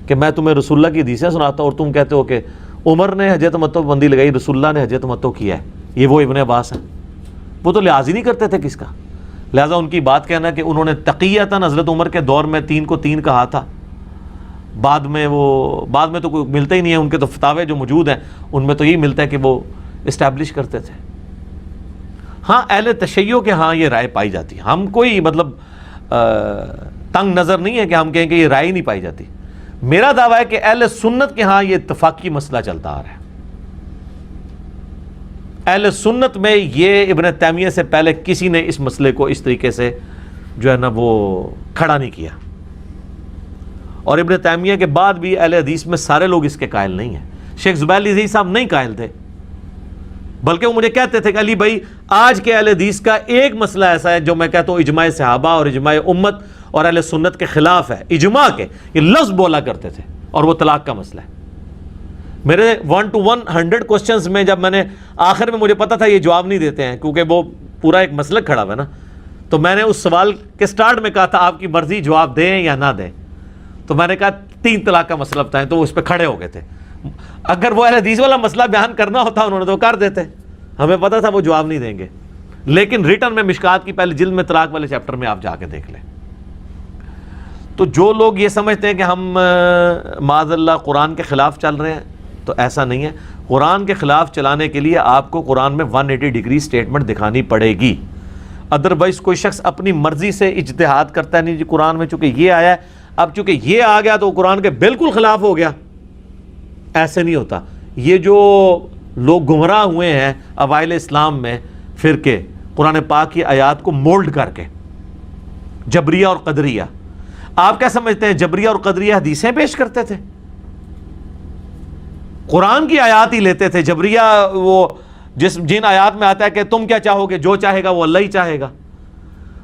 کہ میں تمہیں رسول اللہ کی حدیثیں سناتا ہوں اور تم کہتے ہو کہ عمر نے حج تمتع پابندی لگائی، رسول اللہ نے حج تمتع کیا ہے۔ یہ وہ ابن عباس ہیں، وہ تو لحاظ ہی نہیں کرتے تھے کس کا، لہٰذا ان کی بات کہنا کہ انہوں نے تقیتاً حضرت عمر کے دور میں 3 کو 3 کہا تھا، بعد میں تو کوئی ملتا ہی نہیں ہے، ان کے تو فتاوے جو موجود ہیں ان میں تو یہی ملتا ہے کہ وہ اسٹیبلش کرتے تھے۔ ہاں اہل تشیع کے ہاں یہ رائے پائی جاتی ہے، ہم کوئی مطلب تنگ نظر نہیں ہے کہ ہم کہیں کہ یہ رائے نہیں پائی جاتی۔ میرا دعویٰ ہے کہ اہل سنت کے ہاں یہ اتفاقی مسئلہ چلتا آ رہا ہے۔ اہل سنت میں یہ ابن تیمیہ سے پہلے کسی نے اس مسئلے کو اس طریقے سے جو ہے نا وہ کھڑا نہیں کیا، اور ابن تیمیہ کے بعد بھی اہل حدیث میں سارے لوگ اس کے قائل نہیں ہیں۔ شیخ زبیر علی صاحب نہیں قائل تھے، بلکہ وہ مجھے کہتے تھے کہ علی بھائی آج کے اہل حدیث کا ایک مسئلہ ایسا ہے جو میں کہتا ہوں اجماع صحابہ اور اجماع امت اور اہل سنت کے خلاف ہے، اجماع کے یہ لفظ بولا کرتے تھے، اور وہ طلاق کا مسئلہ ہے۔ میرے 1 to 100 کوسچنز میں جب میں نے آخر میں مجھے پتا تھا یہ جواب نہیں دیتے ہیں کیونکہ وہ پورا ایک مسلک کھڑا ہوا ہے نا، تو میں نے اس سوال کے سٹارٹ میں کہا تھا آپ کی مرضی جواب دیں یا نہ دیں، تو میں نے کہا 3 طلاق کا مسئلہ بتائیں، تو وہ اس پہ کھڑے ہو گئے تھے۔ اگر وہ اہل حدیث والا مسئلہ بیان کرنا ہوتا انہوں نے تو کر دیتے، ہمیں پتا تھا وہ جواب نہیں دیں گے، لیکن ریٹن میں مشکات کی پہلی جلد میں طلاق والے چیپٹر میں آپ جا کے دیکھ لیں۔ تو جو لوگ یہ سمجھتے ہیں کہ ہم معاذ اللہ قرآن کے خلاف چل رہے ہیں، تو ایسا نہیں ہے۔ قرآن کے خلاف چلانے کے لیے آپ کو قرآن میں 180 ڈگری سٹیٹمنٹ دکھانی پڑے گی، ادروائز کوئی شخص اپنی مرضی سے اجتہاد کرتا ہے نہیں جی قرآن میں چونکہ یہ آیا ہے، اب چونکہ یہ آ گیا تو قرآن کے بالکل خلاف ہو گیا، ایسے نہیں ہوتا۔ یہ جو لوگ گمراہ ہوئے ہیں اوائل اسلام میں فرقے، قرآن پاک کی آیات کو مولڈ کر کے، جبریہ اور قدریہ، آپ کیا سمجھتے ہیں جبریہ اور قدریہ حدیثیں پیش کرتے تھے؟ قرآن کی آیات ہی لیتے تھے۔ جبریہ وہ جن آیات میں آتا ہے کہ تم کیا چاہو گے، جو چاہے گا وہ اللہ ہی چاہے گا،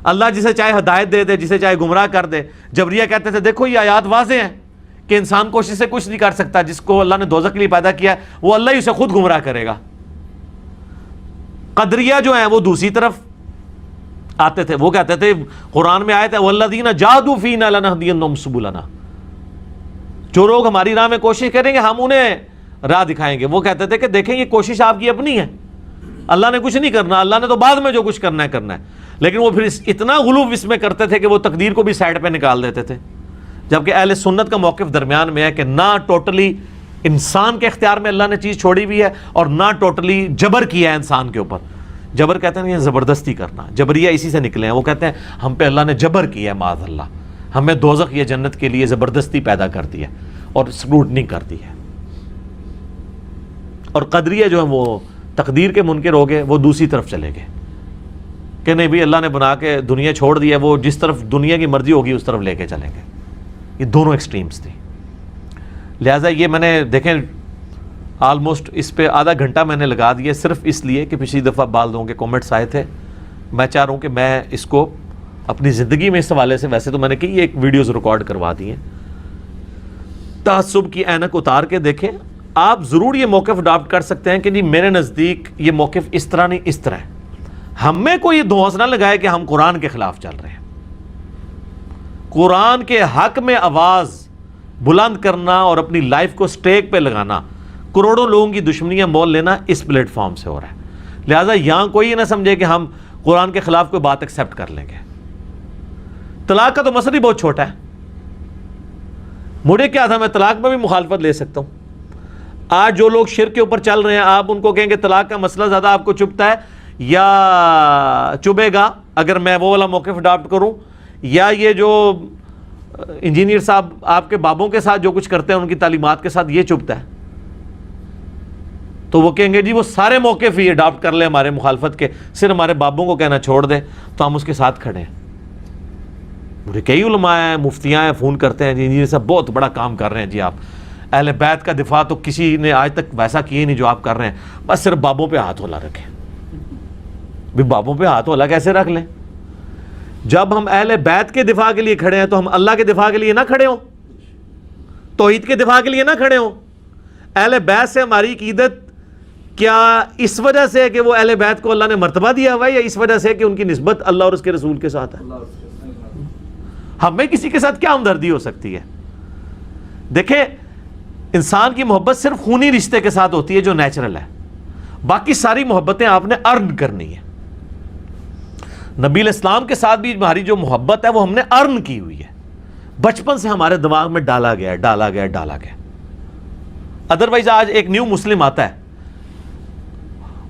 اللہ جسے چاہے ہدایت دے دے، جسے چاہے گمراہ کر دے۔ جبریہ کہتے تھے دیکھو یہ آیات واضح ہیں کہ انسان کوشش سے کچھ نہیں کر سکتا، جس کو اللہ نے دوزخ کے لیے پیدا کیا ہے وہ اللہ ہی اسے خود گمراہ کرے گا۔ قدریہ جو ہیں وہ دوسری طرف آتے تھے، وہ کہتے تھے قرآن میں آیت ہے وَالَّذِينَ جَاهَدُوا فِينَا لَنَهْدِيَنَّهُمْ سُبُلَنَا، جو لوگ ہماری راہ میں کوشش کریں گے ہم انہیں راہ دکھائیں گے۔ وہ کہتے تھے کہ دیکھیں یہ کوشش آپ کی اپنی ہے، اللہ نے کچھ نہیں کرنا، اللہ نے تو بعد میں جو کچھ کرنا ہے، لیکن وہ پھر اتنا غلو اس میں کرتے تھے کہ وہ تقدیر کو بھی سائڈ پہ نکال دیتے تھے۔ جبکہ اہل سنت کا موقف درمیان میں ہے کہ نہ ٹوٹلی انسان کے اختیار میں اللہ نے چیز چھوڑی ہوئی ہے اور نہ ٹوٹلی جبر کیا ہے انسان کے اوپر۔ جبر کہتے ہیں یہ زبردستی کرنا، جبریہ اسی سے نکلے ہیں، وہ کہتے ہیں ہم پہ اللہ نے جبر کیا ہے معاذ اللہ، ہمیں دوزخ یا جنت کے لیے زبردستی پیدا کرتی ہے اور اسکروٹنی کرتی ہے. اور قدریہ جو ہیں وہ تقدیر کے منکر ہو گئے, وہ دوسری طرف چلے گئے کہ نہیں بھی اللہ نے بنا کے دنیا چھوڑ دی ہے, وہ جس طرف دنیا کی مرضی ہوگی اس طرف لے کے چلیں گے. یہ دونوں ایکسٹریمز تھی. لہٰذا یہ میں نے دیکھیں آلموسٹ اس پہ آدھا گھنٹہ میں نے لگا دیا صرف اس لیے کہ پچھلی دفعہ بال لوگوں کے کومنٹس آئے تھے. میں چاہ رہا ہوں کہ میں اس کو اپنی زندگی میں اس حوالے سے, ویسے تو میں نے کئی ایک ویڈیوز ریکارڈ کروا دی ہیں, تعصب کی اینک اتار کے دیکھیں. آپ ضرور یہ موقف اڈاپٹ کر سکتے ہیں کہ جی میرے نزدیک یہ موقف اس طرح نہیں اس طرح ہے. ہمیں کوئی یہ دھونس نہ لگائے کہ ہم قرآن کے خلاف چل رہے ہیں. قرآن کے حق میں آواز بلند کرنا اور اپنی لائف کو سٹیک پہ لگانا, کروڑوں لوگوں کی دشمنیاں مول لینا اس پلیٹ فارم سے ہو رہا ہے. لہٰذا یہاں کوئی یہ نہ سمجھے کہ ہم قرآن کے خلاف کوئی بات ایکسیپٹ کر لیں گے. طلاق کا تو مسئلہ ہی بہت چھوٹا ہے. مجھے کیا تھا, میں طلاق میں بھی مخالفت لے سکتا ہوں. آج جو لوگ شرک کے اوپر چل رہے ہیں, آپ ان کو کہیں گے طلاق کا مسئلہ زیادہ آپ کو چبھتا ہے یا چبھے گا اگر میں وہ والا موقف اڈاپٹ کروں, یا یہ جو انجینئر صاحب آپ کے بابوں کے ساتھ جو کچھ کرتے ہیں ان کی تعلیمات کے ساتھ یہ چبھتا ہے, تو وہ کہیں گے جی وہ سارے موقف ہی اڈاپٹ کر لیں ہمارے مخالفت کے, صرف ہمارے بابوں کو کہنا چھوڑ دیں تو ہم اس کے ساتھ کھڑے ہیں. مجھے کئی علماء ہیں, مفتیاں ہیں, فون کرتے ہیں جی انجینئر صاحب بہت بڑا کام کر رہے ہیں جی آپ, اہل بیت کا دفاع تو کسی نے آج تک ویسا کیے نہیں جو آپ کر رہے ہیں, بس صرف بابوں پہ ہاتھ ہولا رکھیں. بھی بابوں پہ ہاتھ ہولا کیسے رکھ لیں؟ جب ہم اہل بیت کے دفاع کے لیے کھڑے ہیں تو ہم اللہ کے دفاع کے لیے نہ کھڑے ہوں, توحید کے دفاع کے لیے نہ کھڑے ہوں. اہل بیت سے ہماری عقیدت کیا اس وجہ سے ہے کہ وہ اہل بیت کو اللہ نے مرتبہ دیا ہوا ہے, یا اس وجہ سے کہ ان کی نسبت اللہ اور اس کے رسول کے ساتھ ہے؟ ہمیں کسی کے ساتھ کیا ہمدردی ہو سکتی ہے؟ دیکھیں انسان کی محبت صرف خونی رشتے کے ساتھ ہوتی ہے جو نیچرل ہے, باقی ساری محبتیں آپ نے ارن کرنی ہے. نبی علیہ السلام کے ساتھ بھی ہماری جو محبت ہے وہ ہم نے ارن کی ہوئی ہے, بچپن سے ہمارے دماغ میں ڈالا گیا. ادروائز آج ایک نیو مسلم آتا ہے,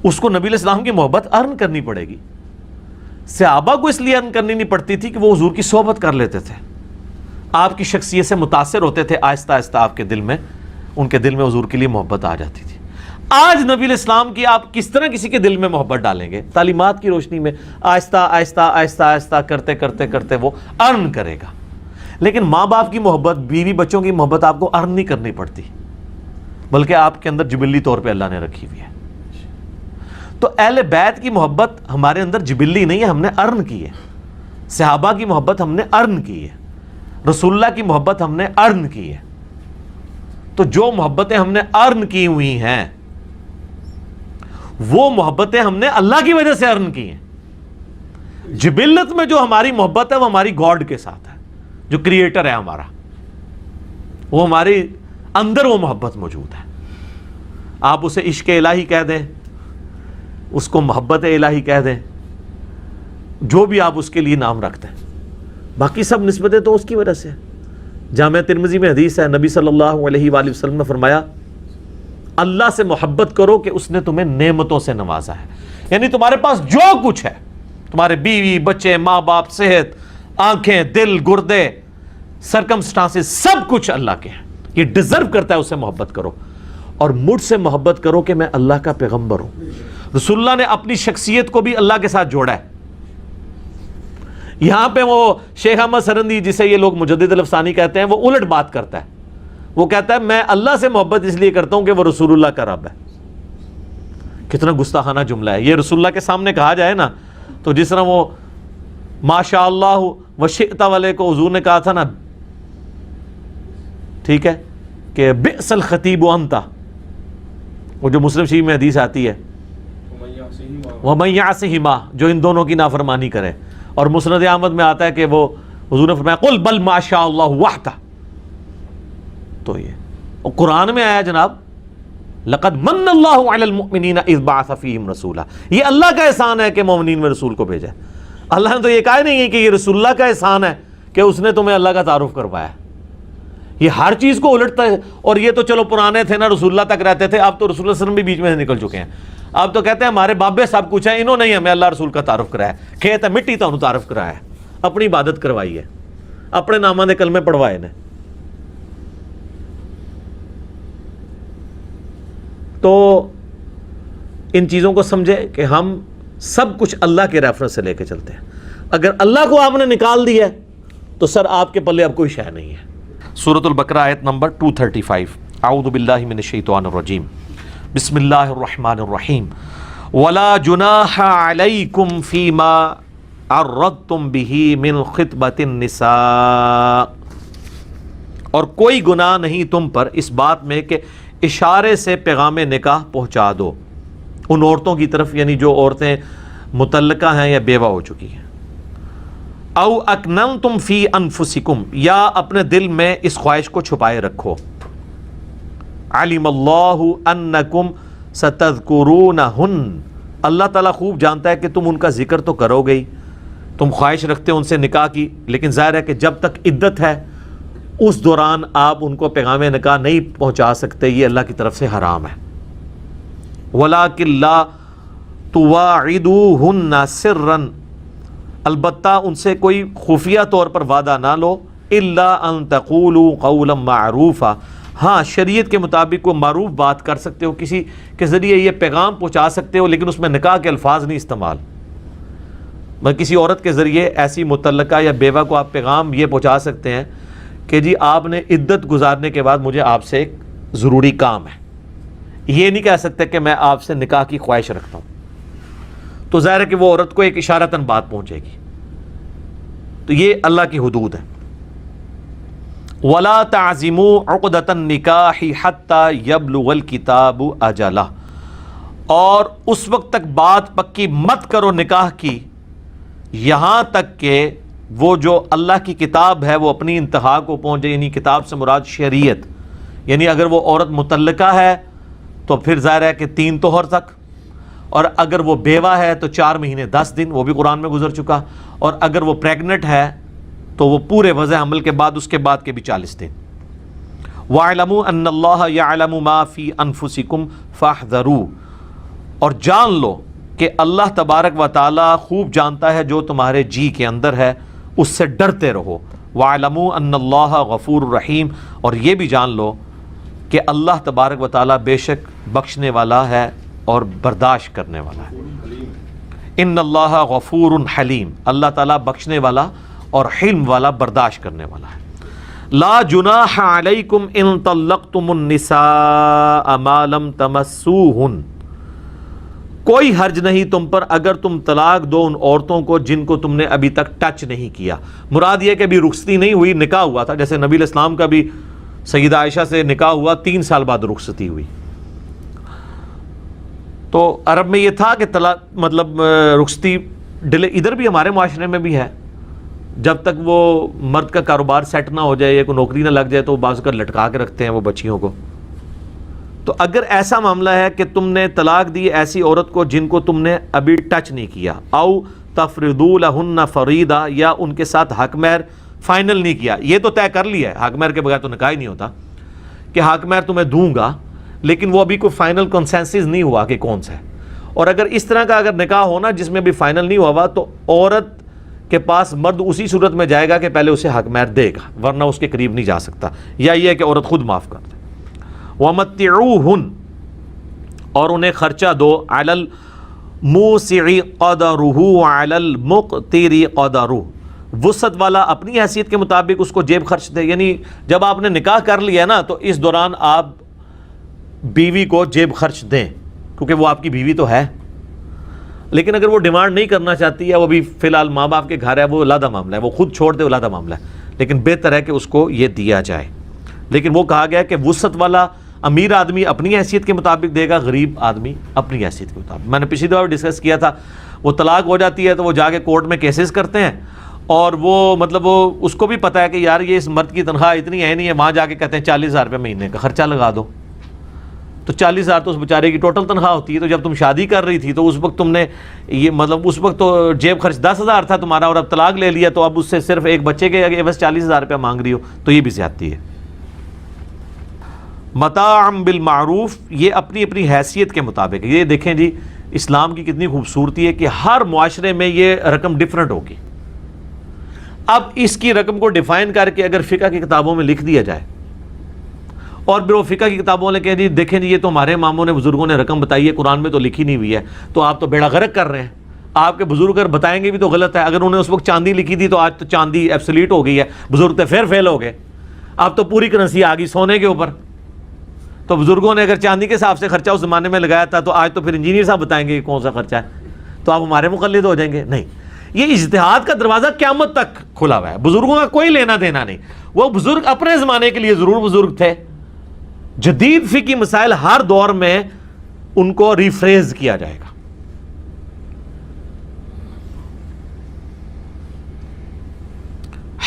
اس کو نبی علیہ السلام کی محبت ارن کرنی پڑے گی. صحابہ کو اس لیے ارن کرنی نہیں پڑتی تھی کہ وہ حضور کی صحبت کر لیتے تھے, آپ کی شخصیت سے متاثر ہوتے تھے, آہستہ آہستہ آپ کے دل میں, ان کے دل میں حضور کے لیے محبت آ جاتی تھی. آج نبی علیہ السلام کی آپ کس طرح کسی کے دل میں محبت ڈالیں گے؟ تعلیمات کی روشنی میں آہستہ آہستہ آہستہ آہستہ کرتے کرتے کرتے وہ ارن کرے گا. لیکن ماں باپ کی محبت, بیوی بچوں کی محبت آپ کو ارن نہیں کرنی پڑتی, بلکہ آپ کے اندر جبلی طور پہ اللہ نے رکھی ہوئی ہے. تو اہل بیت کی محبت ہمارے اندر جبلی نہیں ہے, ہم نے ارن کی ہے. صحابہ کی محبت ہم نے ارن کی ہے, رسول اللہ کی محبت ہم نے ارن کی ہے. تو جو محبتیں ہم نے ارن کی ہوئی ہیں وہ محبتیں ہم نے اللہ کی وجہ سے ارن کی ہیں. جبلت میں جو ہماری محبت ہے وہ ہماری گاڈ کے ساتھ ہے, جو کریٹر ہے ہمارا, وہ ہمارے اندر وہ محبت موجود ہے. آپ اسے عشق الہی کہہ دیں, اس کو محبت الہی کہہ دیں, جو بھی آپ اس کے لیے نام رکھتے ہیں, باقی سب نسبتیں تو اس کی وجہ سے. جامعہ ترمذی میں حدیث ہے, نبی صلی اللہ علیہ وآلہ وسلم نے فرمایا اللہ سے محبت کرو کہ اس نے تمہیں نعمتوں سے نوازا ہے. یعنی تمہارے پاس جو کچھ ہے, تمہارے بیوی بچے ماں باپ صحت آنکھیں دل گردے سرکمسٹانسز سب کچھ اللہ کے ہیں, یہ ڈیزرو کرتا ہے اسے محبت کرو. اور مجھ سے محبت کرو کہ میں اللہ کا پیغمبر ہوں. رسول اللہ نے اپنی شخصیت کو بھی اللہ کے ساتھ جوڑا ہے. یہاں پہ وہ شیخ احمد سرندی جسے یہ لوگ مجدد الافسانی کہتے ہیں, وہ الٹ بات کرتا ہے. وہ کہتا ہے میں اللہ سے محبت اس لیے کرتا ہوں کہ وہ رسول اللہ کا رب ہے. کتنا گستاخانہ جملہ ہے یہ. رسول اللہ کے سامنے کہا جائے نا تو جس طرح وہ ماشاء اللہ وشئت والے کو حضور نے کہا تھا نا, ٹھیک ہے, کہ بئس الخطیب انت, وہ جو مسلم شریف میں حدیث آتی ہے وَمَن يَعْصِهِمَا, جو ان دونوں کی نافرمانی کرے. اور مسند احمد میں آتا ہے کہ وہ حضور نے فرمایا قل بل ما شاء اللہ وحدہ. تو یہ اور قرآن میں آیا جناب لقد من اللہ علی المؤمنین اذ بعث فیہم رسولا, یہ اللہ کا احسان ہے کہ مومنین میں رسول کو بھیجا. اللہ نے تو یہ کہا نہیں ہے کہ یہ رسول اللہ کا احسان ہے کہ اس نے تمہیں اللہ کا تعارف کروایا. یہ ہر چیز کو الٹتا ہے. اور یہ تو چلو پرانے تھے نا, رسول اللہ تک رہتے تھے, اب تو رسول اللہ صلی اللہ علیہ وسلم بھی بیچ میں سے نکل چکے ہیں. اب تو کہتے ہیں ہمارے بابے سب کچھ ہیں, انہوں نے ہی ہمیں اللہ رسول کا تعارف کرایا. کھیت ہے مٹی تو انہوں تعارف کرایا ہے, اپنی عبادت کروائی ہے. اپنے نامہ دے کلمے پڑھوائے نے. تو ان چیزوں کو سمجھے کہ ہم سب کچھ اللہ کے ریفرنس سے لے کے چلتے ہیں. اگر اللہ کو آپ نے نکال دیا تو سر آپ کے پلے اب کوئی شے نہیں ہے. سورۃ البقرہ آیت نمبر 235. اعوذ باللہ من الشیطان الرجیم. بسم اللہ الرحمن الرحیم. ولا جناح علیکم فیما عرضتم بہ من خطبۃ النساء. اور کوئی گناہ نہیں تم پر اس بات میں کہ اشارے سے پیغام نکاح پہنچا دو ان عورتوں کی طرف، یعنی جو عورتیں مطلقہ ہیں یا بیوہ ہو چکی ہیں. او اکننتم فی انفسکم، یا اپنے دل میں اس خواہش کو چھپائے رکھو. علم اللہ انکم ستذکرونہن، اللہ تعالیٰ خوب جانتا ہے کہ تم ان کا ذکر تو کرو گے ہی، تم خواہش رکھتے ہو ان سے نکاح کی، لیکن ظاہر ہے کہ جب تک عدت ہے اس دوران آپ ان کو پیغام نکاح نہیں پہنچا سکتے، یہ اللہ کی طرف سے حرام ہے. وَلَٰكِن لَا تُوَاعِدُوهُنَّ سِرًّا، البتہ ان سے کوئی خفیہ طور پر وعدہ نہ لو. إِلَّا أَن تَقُولُوا قَوْلًا مَعْرُوفًا، ہاں شریعت کے مطابق کوئی معروف بات کر سکتے ہو، کسی کے ذریعے یہ پیغام پہنچا سکتے ہو، لیکن اس میں نکاح کے الفاظ نہیں استعمال. کسی عورت کے ذریعے ایسی مطلقہ یا بیوہ کو آپ پیغام یہ پہنچا سکتے ہیں کہ جی آپ نے عدت گزارنے کے بعد مجھے آپ سے ایک ضروری کام ہے. یہ نہیں کہہ سکتے کہ میں آپ سے نکاح کی خواہش رکھتا ہوں، تو ظاہر ہے کہ وہ عورت کو ایک اشارتاً بات پہنچے گی. تو یہ اللہ کی حدود ہے. وَلَا تَعْزِمُوا عُقْدَةَ النِّكَاحِ حَتَّى يَبْلُغَ الْكِتَابُ أَجَلَهُ، اور اس وقت تک بات پکی مت کرو نکاح کی یہاں تک کہ وہ جو اللہ کی کتاب ہے وہ اپنی انتہا کو پہنچے. یعنی کتاب سے مراد شریعت، یعنی اگر وہ عورت مطلقہ ہے تو پھر ظاہر ہے کہ 3 طہر تک، اور اگر وہ بیوہ ہے تو 4 مہینے 10 دن، وہ بھی قرآن میں گزر چکا، اور اگر وہ پریگنٹ ہے تو وہ پورے وضع حمل کے بعد اس کے بعد کے بھی 40 دن. وَاعْلَمُوا أَنَّ اللَّهَ يَعْلَمُ مَا فِي أَنفُسِكُمْ فَاحْذَرُوا، اور جان لو کہ اللہ تبارک و تعالی خوب جانتا ہے جو تمہارے جی کے اندر ہے، اس سے ڈرتے رہو. وَاعْلَمُوا أَنَّ اللَّهَ غَفُورٌ رَحِيمٌ، اور یہ بھی جان لو کہ اللہ تبارک و تعالی بے شک بخشنے والا ہے اور برداشت کرنے والا ہے. ان اللہ غفور حلیم، اللہ تعالیٰ بخشنے والا اور حلم والا، برداشت کرنے والا ہے. لا جناح علیکم ان طلقتم النساء ما لم تمسوہن، کوئی حرج نہیں تم پر اگر تم طلاق دو ان عورتوں کو جن کو تم نے ابھی تک ٹچ نہیں کیا. مراد یہ کہ ابھی رخصتی نہیں ہوئی، نکاح ہوا تھا. جیسے نبی علیہ السلام کا بھی سیدہ عائشہ سے نکاح ہوا، 3 سال بعد رخصتی ہوئی. تو عرب میں یہ تھا کہ طلاق مطلب رخصتی ڈیلے، ادھر بھی ہمارے معاشرے میں بھی ہے. جب تک وہ مرد کا کاروبار سیٹ نہ ہو جائے یا کوئی نوکری نہ لگ جائے تو بعض اوقات لٹکا کے رکھتے ہیں وہ بچیوں کو. تو اگر ایسا معاملہ ہے کہ تم نے طلاق دی ایسی عورت کو جن کو تم نے ابھی ٹچ نہیں کیا، او تفرضوا لہن فریضہ، یا ان کے ساتھ حق مہر فائنل نہیں کیا، یہ تو طے کر لیا ہے، حق مہر کے بغیر تو نکاح ہی نہیں ہوتا کہ حق مہر تمہیں دوں گا، لیکن وہ ابھی کوئی فائنل کنسنسس نہیں ہوا کہ کون سا ہے. اور اگر اس طرح کا اگر نکاح ہونا جس میں بھی فائنل نہیں ہوا تو عورت کے پاس مرد اسی صورت میں جائے گا کہ پہلے اسے حق مہر دے گا، ورنہ اس کے قریب نہیں جا سکتا، یا یہ ہے کہ عورت خود معاف کر دے. وَمَتِّعُوهُنْ، اور انہیں خرچہ دو، عَلَى الْمُوسِعِ قَدَرُهُ وَعَلَى الْمُقْتِرِ قَدَرُهُ، وسعت والا اپنی حیثیت کے مطابق اس کو جیب خرچ دے. یعنی جب آپ نے نکاح کر لیا نا تو اس دوران آپ بیوی کو جیب خرچ دیں، کیونکہ وہ آپ کی بیوی تو ہے. لیکن اگر وہ ڈیمانڈ نہیں کرنا چاہتی ہے، وہ بھی فی الحال ماں باپ کے گھر ہے، وہ علیحدہ معاملہ ہے، وہ خود چھوڑ دے علیحدہ معاملہ ہے، لیکن بہتر ہے کہ اس کو یہ دیا جائے. لیکن وہ کہا گیا کہ وسعت والا امیر آدمی اپنی حیثیت کے مطابق دے گا، غریب آدمی اپنی حیثیت کے مطابق. میں نے پچھلی دفعہ ڈسکس کیا تھا، وہ طلاق ہو جاتی ہے تو وہ جا کے کورٹ میں کیسز کرتے ہیں، اور وہ مطلب وہ اس کو بھی پتہ ہے کہ یار یہ اس مرد کی تنخواہ اتنی ہے نہیں ہے، وہاں جا کے کہتے ہیں 40,000 روپے مہینے کا خرچہ لگا دو. تو 40,000 تو اس بیچارے کی ٹوٹل تنخواہ ہوتی ہے. تو جب تم شادی کر رہی تھی تو اس وقت تم نے یہ مطلب اس وقت تو جیب خرچ 10,000 تھا تمہارا، اور اب طلاق لے لیا تو اب اس سے صرف ایک بچے کے بس 40,000 روپیہ مانگ رہی ہو، تو یہ بھی زیادتی ہے. متاعا بالمعروف، یہ اپنی اپنی حیثیت کے مطابق. یہ دیکھیں جی اسلام کی کتنی خوبصورتی ہے کہ ہر معاشرے میں یہ رقم ڈیفرنٹ ہوگی. اب اس کی رقم کو ڈیفائن کر کے اگر فقہ کی کتابوں میں لکھ دیا جائے اور پھر وہ فقہ کی کتابوں نے کہہ دی دیکھیں جی یہ تو ہمارے اماموں نے بزرگوں نے رقم بتائی ہے، قرآن میں تو لکھی نہیں ہوئی ہے، تو آپ تو بیڑا غرق کر رہے ہیں، آپ کے بزرگ اگر بتائیں گے بھی تو غلط ہے۔ اگر انہوں نے اس وقت چاندی لکھی تھی تو آج تو چاندی ایبسلیٹ ہو گئی ہے، بزرگ تو پھر فیل ہو گئے، اب تو پوری کرنسی آ گئی سونے کے اوپر۔ تو بزرگوں نے اگر چاندی کے حساب سے خرچہ اس زمانے میں لگایا تھا تو آج تو پھر انجینئر صاحب بتائیں گے کہ کون سا خرچہ ہے، تو آپ ہمارے مقلد ہو جائیں گے؟ نہیں، یہ اجتہاد کا دروازہ قیامت تک کھلا ہوا ہے، بزرگوں کا کوئی لینا دینا نہیں۔ وہ بزرگ اپنے زمانے کے لیے ضرور بزرگ تھے، جدید فقہی مسائل ہر دور میں ان کو ریفریز کیا جائے گا۔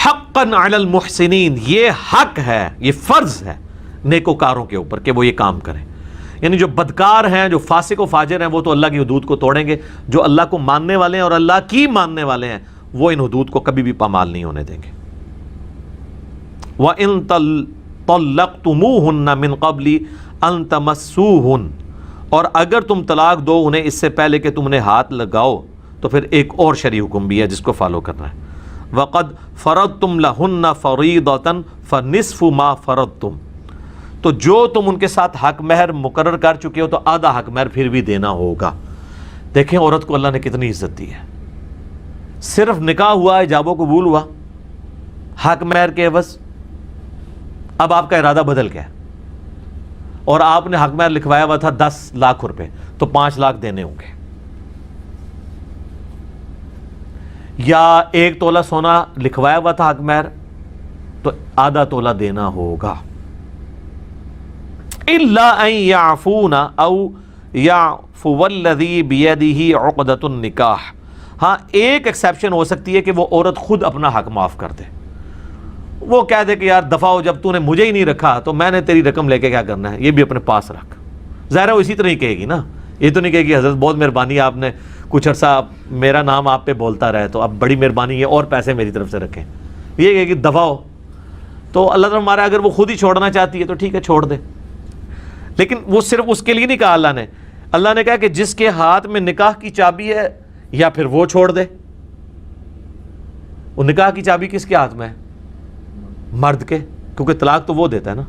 حقا علی المحسنین، یہ حق ہے، یہ فرض ہے نیکوکاروں کے اوپر کہ وہ یہ کام کریں۔ یعنی جو بدکار ہیں، جو فاسق و فاجر ہیں، وہ تو اللہ کی حدود کو توڑیں گے، جو اللہ کو ماننے والے ہیں اور اللہ کی ماننے والے ہیں وہ ان حدود کو کبھی بھی پامال نہیں ہونے دیں گے۔ وَإِن طَلَّقْتُمُوهُنَّ مِن قَبْلِ أَن تَمَسُّوهُنَّ، اور اگر تم طلاق دو انہیں اس سے پہلے کہ تم انہیں ہاتھ لگاؤ، تو پھر ایک اور شرعی حکم بھی ہے جس کو فالو کرنا ہے۔ وَقَدْ فَرَضْتُمْ لَهُنَّ فَرِيضَةً فَنِصْفُ مَا فَرَضْتُمْ، تو جو تم ان کے ساتھ حق مہر مقرر کر چکے ہو تو آدھا حق مہر پھر بھی دینا ہوگا۔ دیکھیں عورت کو اللہ نے کتنی عزت دی ہے، صرف نکاح ہوا، ایجاب و قبول ہوا، حق مہر کے عوض اب آپ کا ارادہ بدل گیا اور آپ نے حق مہر لکھوایا ہوا تھا 10 لاکھ روپے، تو 5 لاکھ دینے ہوں گے، یا 1 تولہ سونا لکھوایا ہوا تھا حق مہر تو آدھا تولہ دینا ہوگا۔ الا ان يعفون او يعفو الذي بيده عقدة النکاح، ہاں ایک ایکسیپشن ہو سکتی ہے کہ وہ عورت خود اپنا حق معاف کر دے، وہ کہہ دے کہ یار دفعہ ہو، جب تو نے مجھے ہی نہیں رکھا تو میں نے تیری رقم لے کے کیا کرنا ہے، یہ بھی اپنے پاس رکھ۔ ظاہر ہے وہ اسی طرح ہی کہے گی نا، یہ تو نہیں کہے گی حضرت بہت مہربانی آپ نے کچھ عرصہ میرا نام آپ پہ بولتا رہے تو اب بڑی مہربانی ہے اور پیسے میری طرف سے رکھیں، یہ کہے گی دفعہ ہو۔ تو اللہ تعالیٰ ہمارا اگر وہ خود ہی چھوڑنا چاہتی ہے تو ٹھیک ہے چھوڑ دے، لیکن وہ صرف اس کے لیے نہیں کہا اللہ نے کہا کہ جس کے ہاتھ میں نکاح کی چابی ہے یا پھر وہ چھوڑ دے۔ وہ نکاح کی چابی کس کے ہاتھ میں ہے؟ مرد کے، کیونکہ طلاق تو وہ دیتا ہے نا۔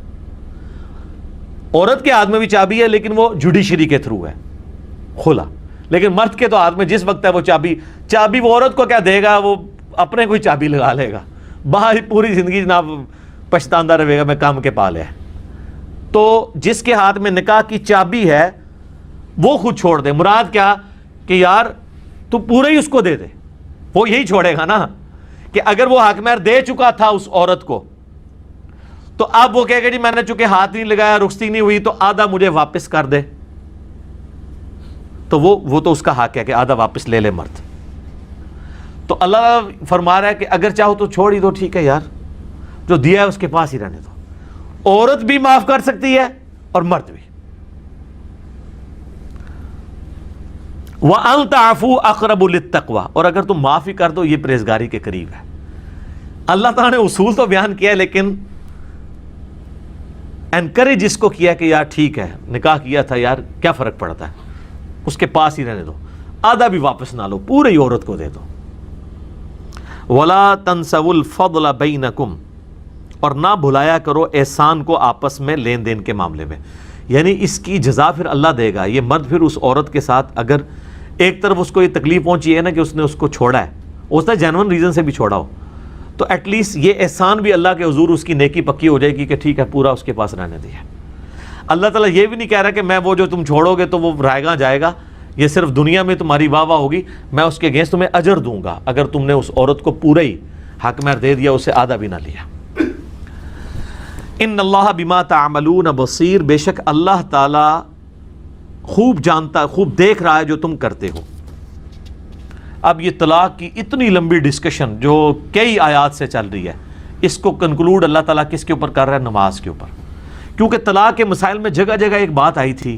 عورت کے ہاتھ میں بھی چابی ہے لیکن وہ جوڈیشری کے تھرو ہے، کھلا، لیکن مرد کے تو ہاتھ میں جس وقت ہے وہ چابی وہ عورت کو کیا دے گا، وہ اپنے کوئی چابی لگا لے گا، باہر پوری زندگی جناب پچھتاندہ رہے گا میں کام کے پا لیا۔ تو جس کے ہاتھ میں نکاح کی چابی ہے وہ خود چھوڑ دے، مراد کیا کہ یار تو پورے ہی اس کو دے دے، وہ یہی چھوڑے گا نا کہ اگر وہ حق مہر دے چکا تھا اس عورت کو تو اب وہ کہے گا جی میں نے چونکہ ہاتھ نہیں لگایا، رخصتی نہیں ہوئی، تو آدھا مجھے واپس کر دے، تو وہ تو اس کا حق ہے کہ آدھا واپس لے لے مرد۔ تو اللہ فرما رہا ہے کہ اگر چاہو تو چھوڑ ہی دو، ٹھیک ہے یار جو دیا ہے اس کے پاس ہی رہنے دو۔ عورت بھی معاف کر سکتی ہے اور مرد بھی۔ وَأَن تَعْفُوا أَقْرَبُ لِلتَّقْوَىٰ، اور اگر تم معافی کر دو یہ پرہیزگاری کے قریب ہے۔ اللہ تعالیٰ نے اصول تو بیان کیا ہے لیکن انکریج اس کو کیا کہ یار ٹھیک ہے نکاح کیا تھا یار کیا فرق پڑتا ہے، اس کے پاس ہی رہنے دو، آدھا بھی واپس نہ لو، پورے ہی عورت کو دے دو۔ وَلَا تَنْسَوُا الْفَضْلَ بَيْنَكُمْ، اور نہ بھلایا کرو احسان کو آپس میں لین دین کے معاملے میں، یعنی اس کی جزا پھر اللہ دے گا۔ یہ مرد پھر اس عورت کے ساتھ اگر ایک طرف اس کو یہ تکلیف پہنچی ہے نا کہ اس نے اس کو چھوڑا ہے، اس نے جینون ریزن سے بھی چھوڑا ہو، تو ایٹ لیسٹ یہ احسان بھی اللہ کے حضور اس کی نیکی پکی ہو جائے گی کہ ٹھیک ہے پورا اس کے پاس رہنے دیا۔ اللہ تعالیٰ یہ بھی نہیں کہہ رہا کہ میں وہ جو تم چھوڑو گے تو وہ رائے گاں جائے گا، یہ صرف دنیا میں تمہاری واہ واہ ہوگی، میں اس کے اگینسٹ تمہیں اجر دوں گا اگر تم نے اس عورت کو پورا ہی حق مہر دے دیا، اسے آدھا بھی نہ لیا۔ ان اللہ بما تعملون بصیر، بے شک اللہ تعالی خوب جانتا، خوب دیکھ رہا ہے جو تم کرتے ہو۔ اب یہ طلاق کی اتنی لمبی ڈسکشن جو کئی آیات سے چل رہی ہے، اس کو کنکلوڈ اللہ تعالیٰ کس کے اوپر کر رہا ہے؟ نماز کے اوپر، کیونکہ طلاق کے مسائل میں جگہ جگہ ایک بات آئی تھی،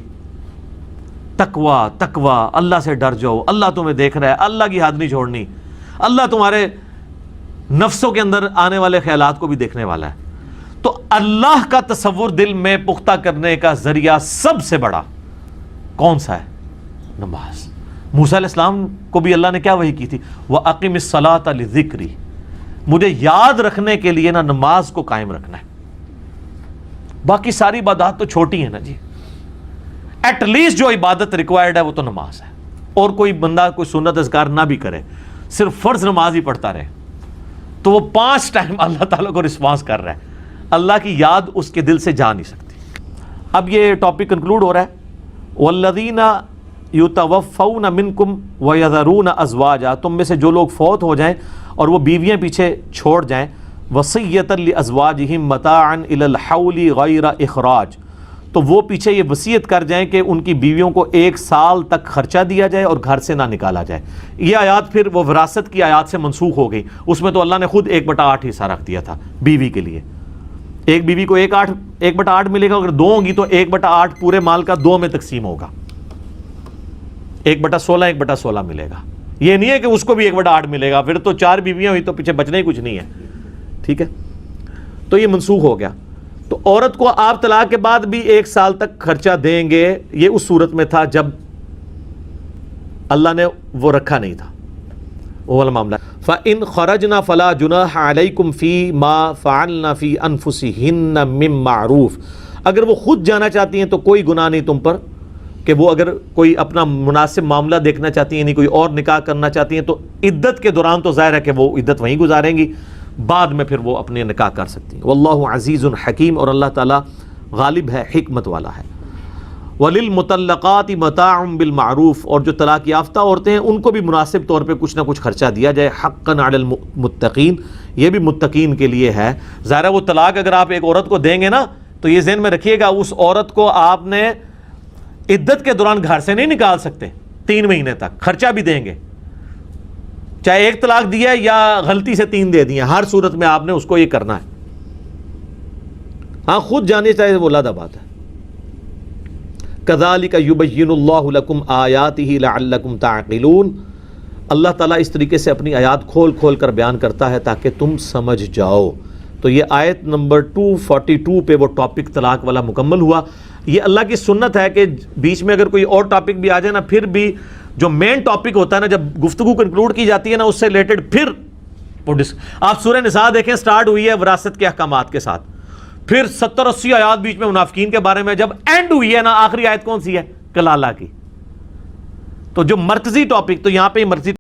تقوی، اللہ سے ڈر جاؤ، اللہ تمہیں دیکھ رہا ہے، اللہ کی حد نہیں چھوڑنی، اللہ تمہارے نفسوں کے اندر آنے والے خیالات کو بھی دیکھنے والا ہے۔ تو اللہ کا تصور دل میں پختہ کرنے کا ذریعہ سب سے بڑا کون سا ہے؟ نماز۔ موسیٰ علیہ السلام کو بھی اللہ نے کیا وحی کی تھی؟ وَأَقِمِ الصَّلَاةَ لِذِكْرِي، مجھے یاد رکھنے کے لیے نا نماز کو قائم رکھنا ہے. باقی ساری عبادات تو چھوٹی ہیں نا جی. ایٹ لیسٹ جو عبادت ریکوائرڈ ہے وہ تو نماز ہے. اور کوئی بندہ کوئی سنت اذکار نہ بھی کرے, صرف فرض نماز ہی پڑھتا رہے, تو وہ 5 ٹائم اللہ تعالیٰ کو رسپانس کر رہا ہے. اللہ کی یاد اس کے دل سے جا نہیں سکتی. اب یہ ٹاپک کنکلوڈ ہو رہا ہے. والذین یتوفون منکم ویذرون ازواجا, تم میں سے جو لوگ فوت ہو جائیں اور وہ بیویاں پیچھے چھوڑ جائیں, وصیۃ لازواجہم متاعا الی الحول غیر اخراج, تو وہ پیچھے یہ وصیت کر جائیں کہ ان کی بیویوں کو 1 سال تک خرچہ دیا جائے اور گھر سے نہ نکالا جائے. یہ آیات پھر وہ وراثت کی آیات سے منسوخ ہو گئی. اس میں تو اللہ نے خود 1/8 حصہ رکھ دیا تھا بیوی کے لیے. ایک بیوی کو 1/8 ملے گا, اگر 2 ہوں گی تو 1/8 پورے مال کا 2 میں تقسیم ہوگا, 1/16 1/16 ملے گا. یہ نہیں ہے کہ اس کو بھی 1/8 ملے گا, پھر تو 4 بیویاں ہوئی تو پیچھے بچنا ہی کچھ نہیں ہے. ٹھیک ہے, تو یہ منسوخ ہو گیا. تو عورت کو آپ طلاق کے بعد بھی 1 سال تک خرچہ دیں گے. یہ اس صورت میں تھا جب اللہ نے وہ رکھا نہیں تھا, وہ والا معاملہ. فَإِنْ خَرَجْنَا فَلَا جُنَاحَ عَلَيْكُمْ فِي مَا فَعَلْنَا فِي أَنفُسِهِنَّ مِن مَّعْرُوف, اگر وہ خود جانا چاہتی ہیں تو کوئی گناہ نہیں تم پر, کہ وہ اگر کوئی اپنا مناسب معاملہ دیکھنا چاہتی ہیں, یعنی کوئی اور نکاح کرنا چاہتی ہیں, تو عدت کے دوران تو ظاہر ہے کہ وہ عدت وہیں گزاریں گی, بعد میں پھر وہ اپنے نکاح کر سکتی ہیں. واللہ عزیز حکیم, اور اللہ تعالیٰ غالب ہے, حکمت والا ہے. وَلِلْمُطَلَّقَاتِ مَتَاعٌ بِالْمَعْرُوف, اور جو طلاق یافتہ عورتیں ہیں ان کو بھی مناسب طور پہ کچھ نہ کچھ خرچہ دیا جائے. حقاً علی المتقین, یہ بھی متقین کے لیے ہے. ظاہر ہے وہ طلاق اگر آپ ایک عورت کو دیں گے نا, تو یہ ذہن میں رکھیے گا اس عورت کو آپ نے عدت کے دوران گھر سے نہیں نکال سکتے. 3 مہینے تک خرچہ بھی دیں گے, چاہے 1 طلاق دیا ہے یا غلطی سے 3 دے دیے, ہر صورت میں آپ نے اس کو یہ کرنا ہے. ہاں خود جانے چاہے وہ علیحدہ بات ہے. کذالک یبین اللہ لکم آیاتہ لعلکم تعقلون, اللہ تعالیٰ اس طریقے سے اپنی آیات کھول کھول کر بیان کرتا ہے تاکہ تم سمجھ جاؤ. تو یہ آیت نمبر 242 پہ وہ ٹاپک طلاق والا مکمل ہوا. یہ اللہ کی سنت ہے کہ بیچ میں اگر کوئی اور ٹاپک بھی آ جائے نا, پھر بھی جو مین ٹاپک ہوتا ہے نا, جب گفتگو کنکلوڈ کی جاتی ہے نا, اس سے ریلیٹڈ پھر آپ سورہ نساء دیکھیں, سٹارٹ ہوئی ہے وراثت کے احکامات کے ساتھ, پھر 70-80 آیات بیچ میں منافقین کے بارے میں, جب اینڈ ہوئی ہے نا آخری آیت کون سی ہے, کلالہ کی. تو جو مرکزی ٹاپک, تو یہاں پہ مرکزی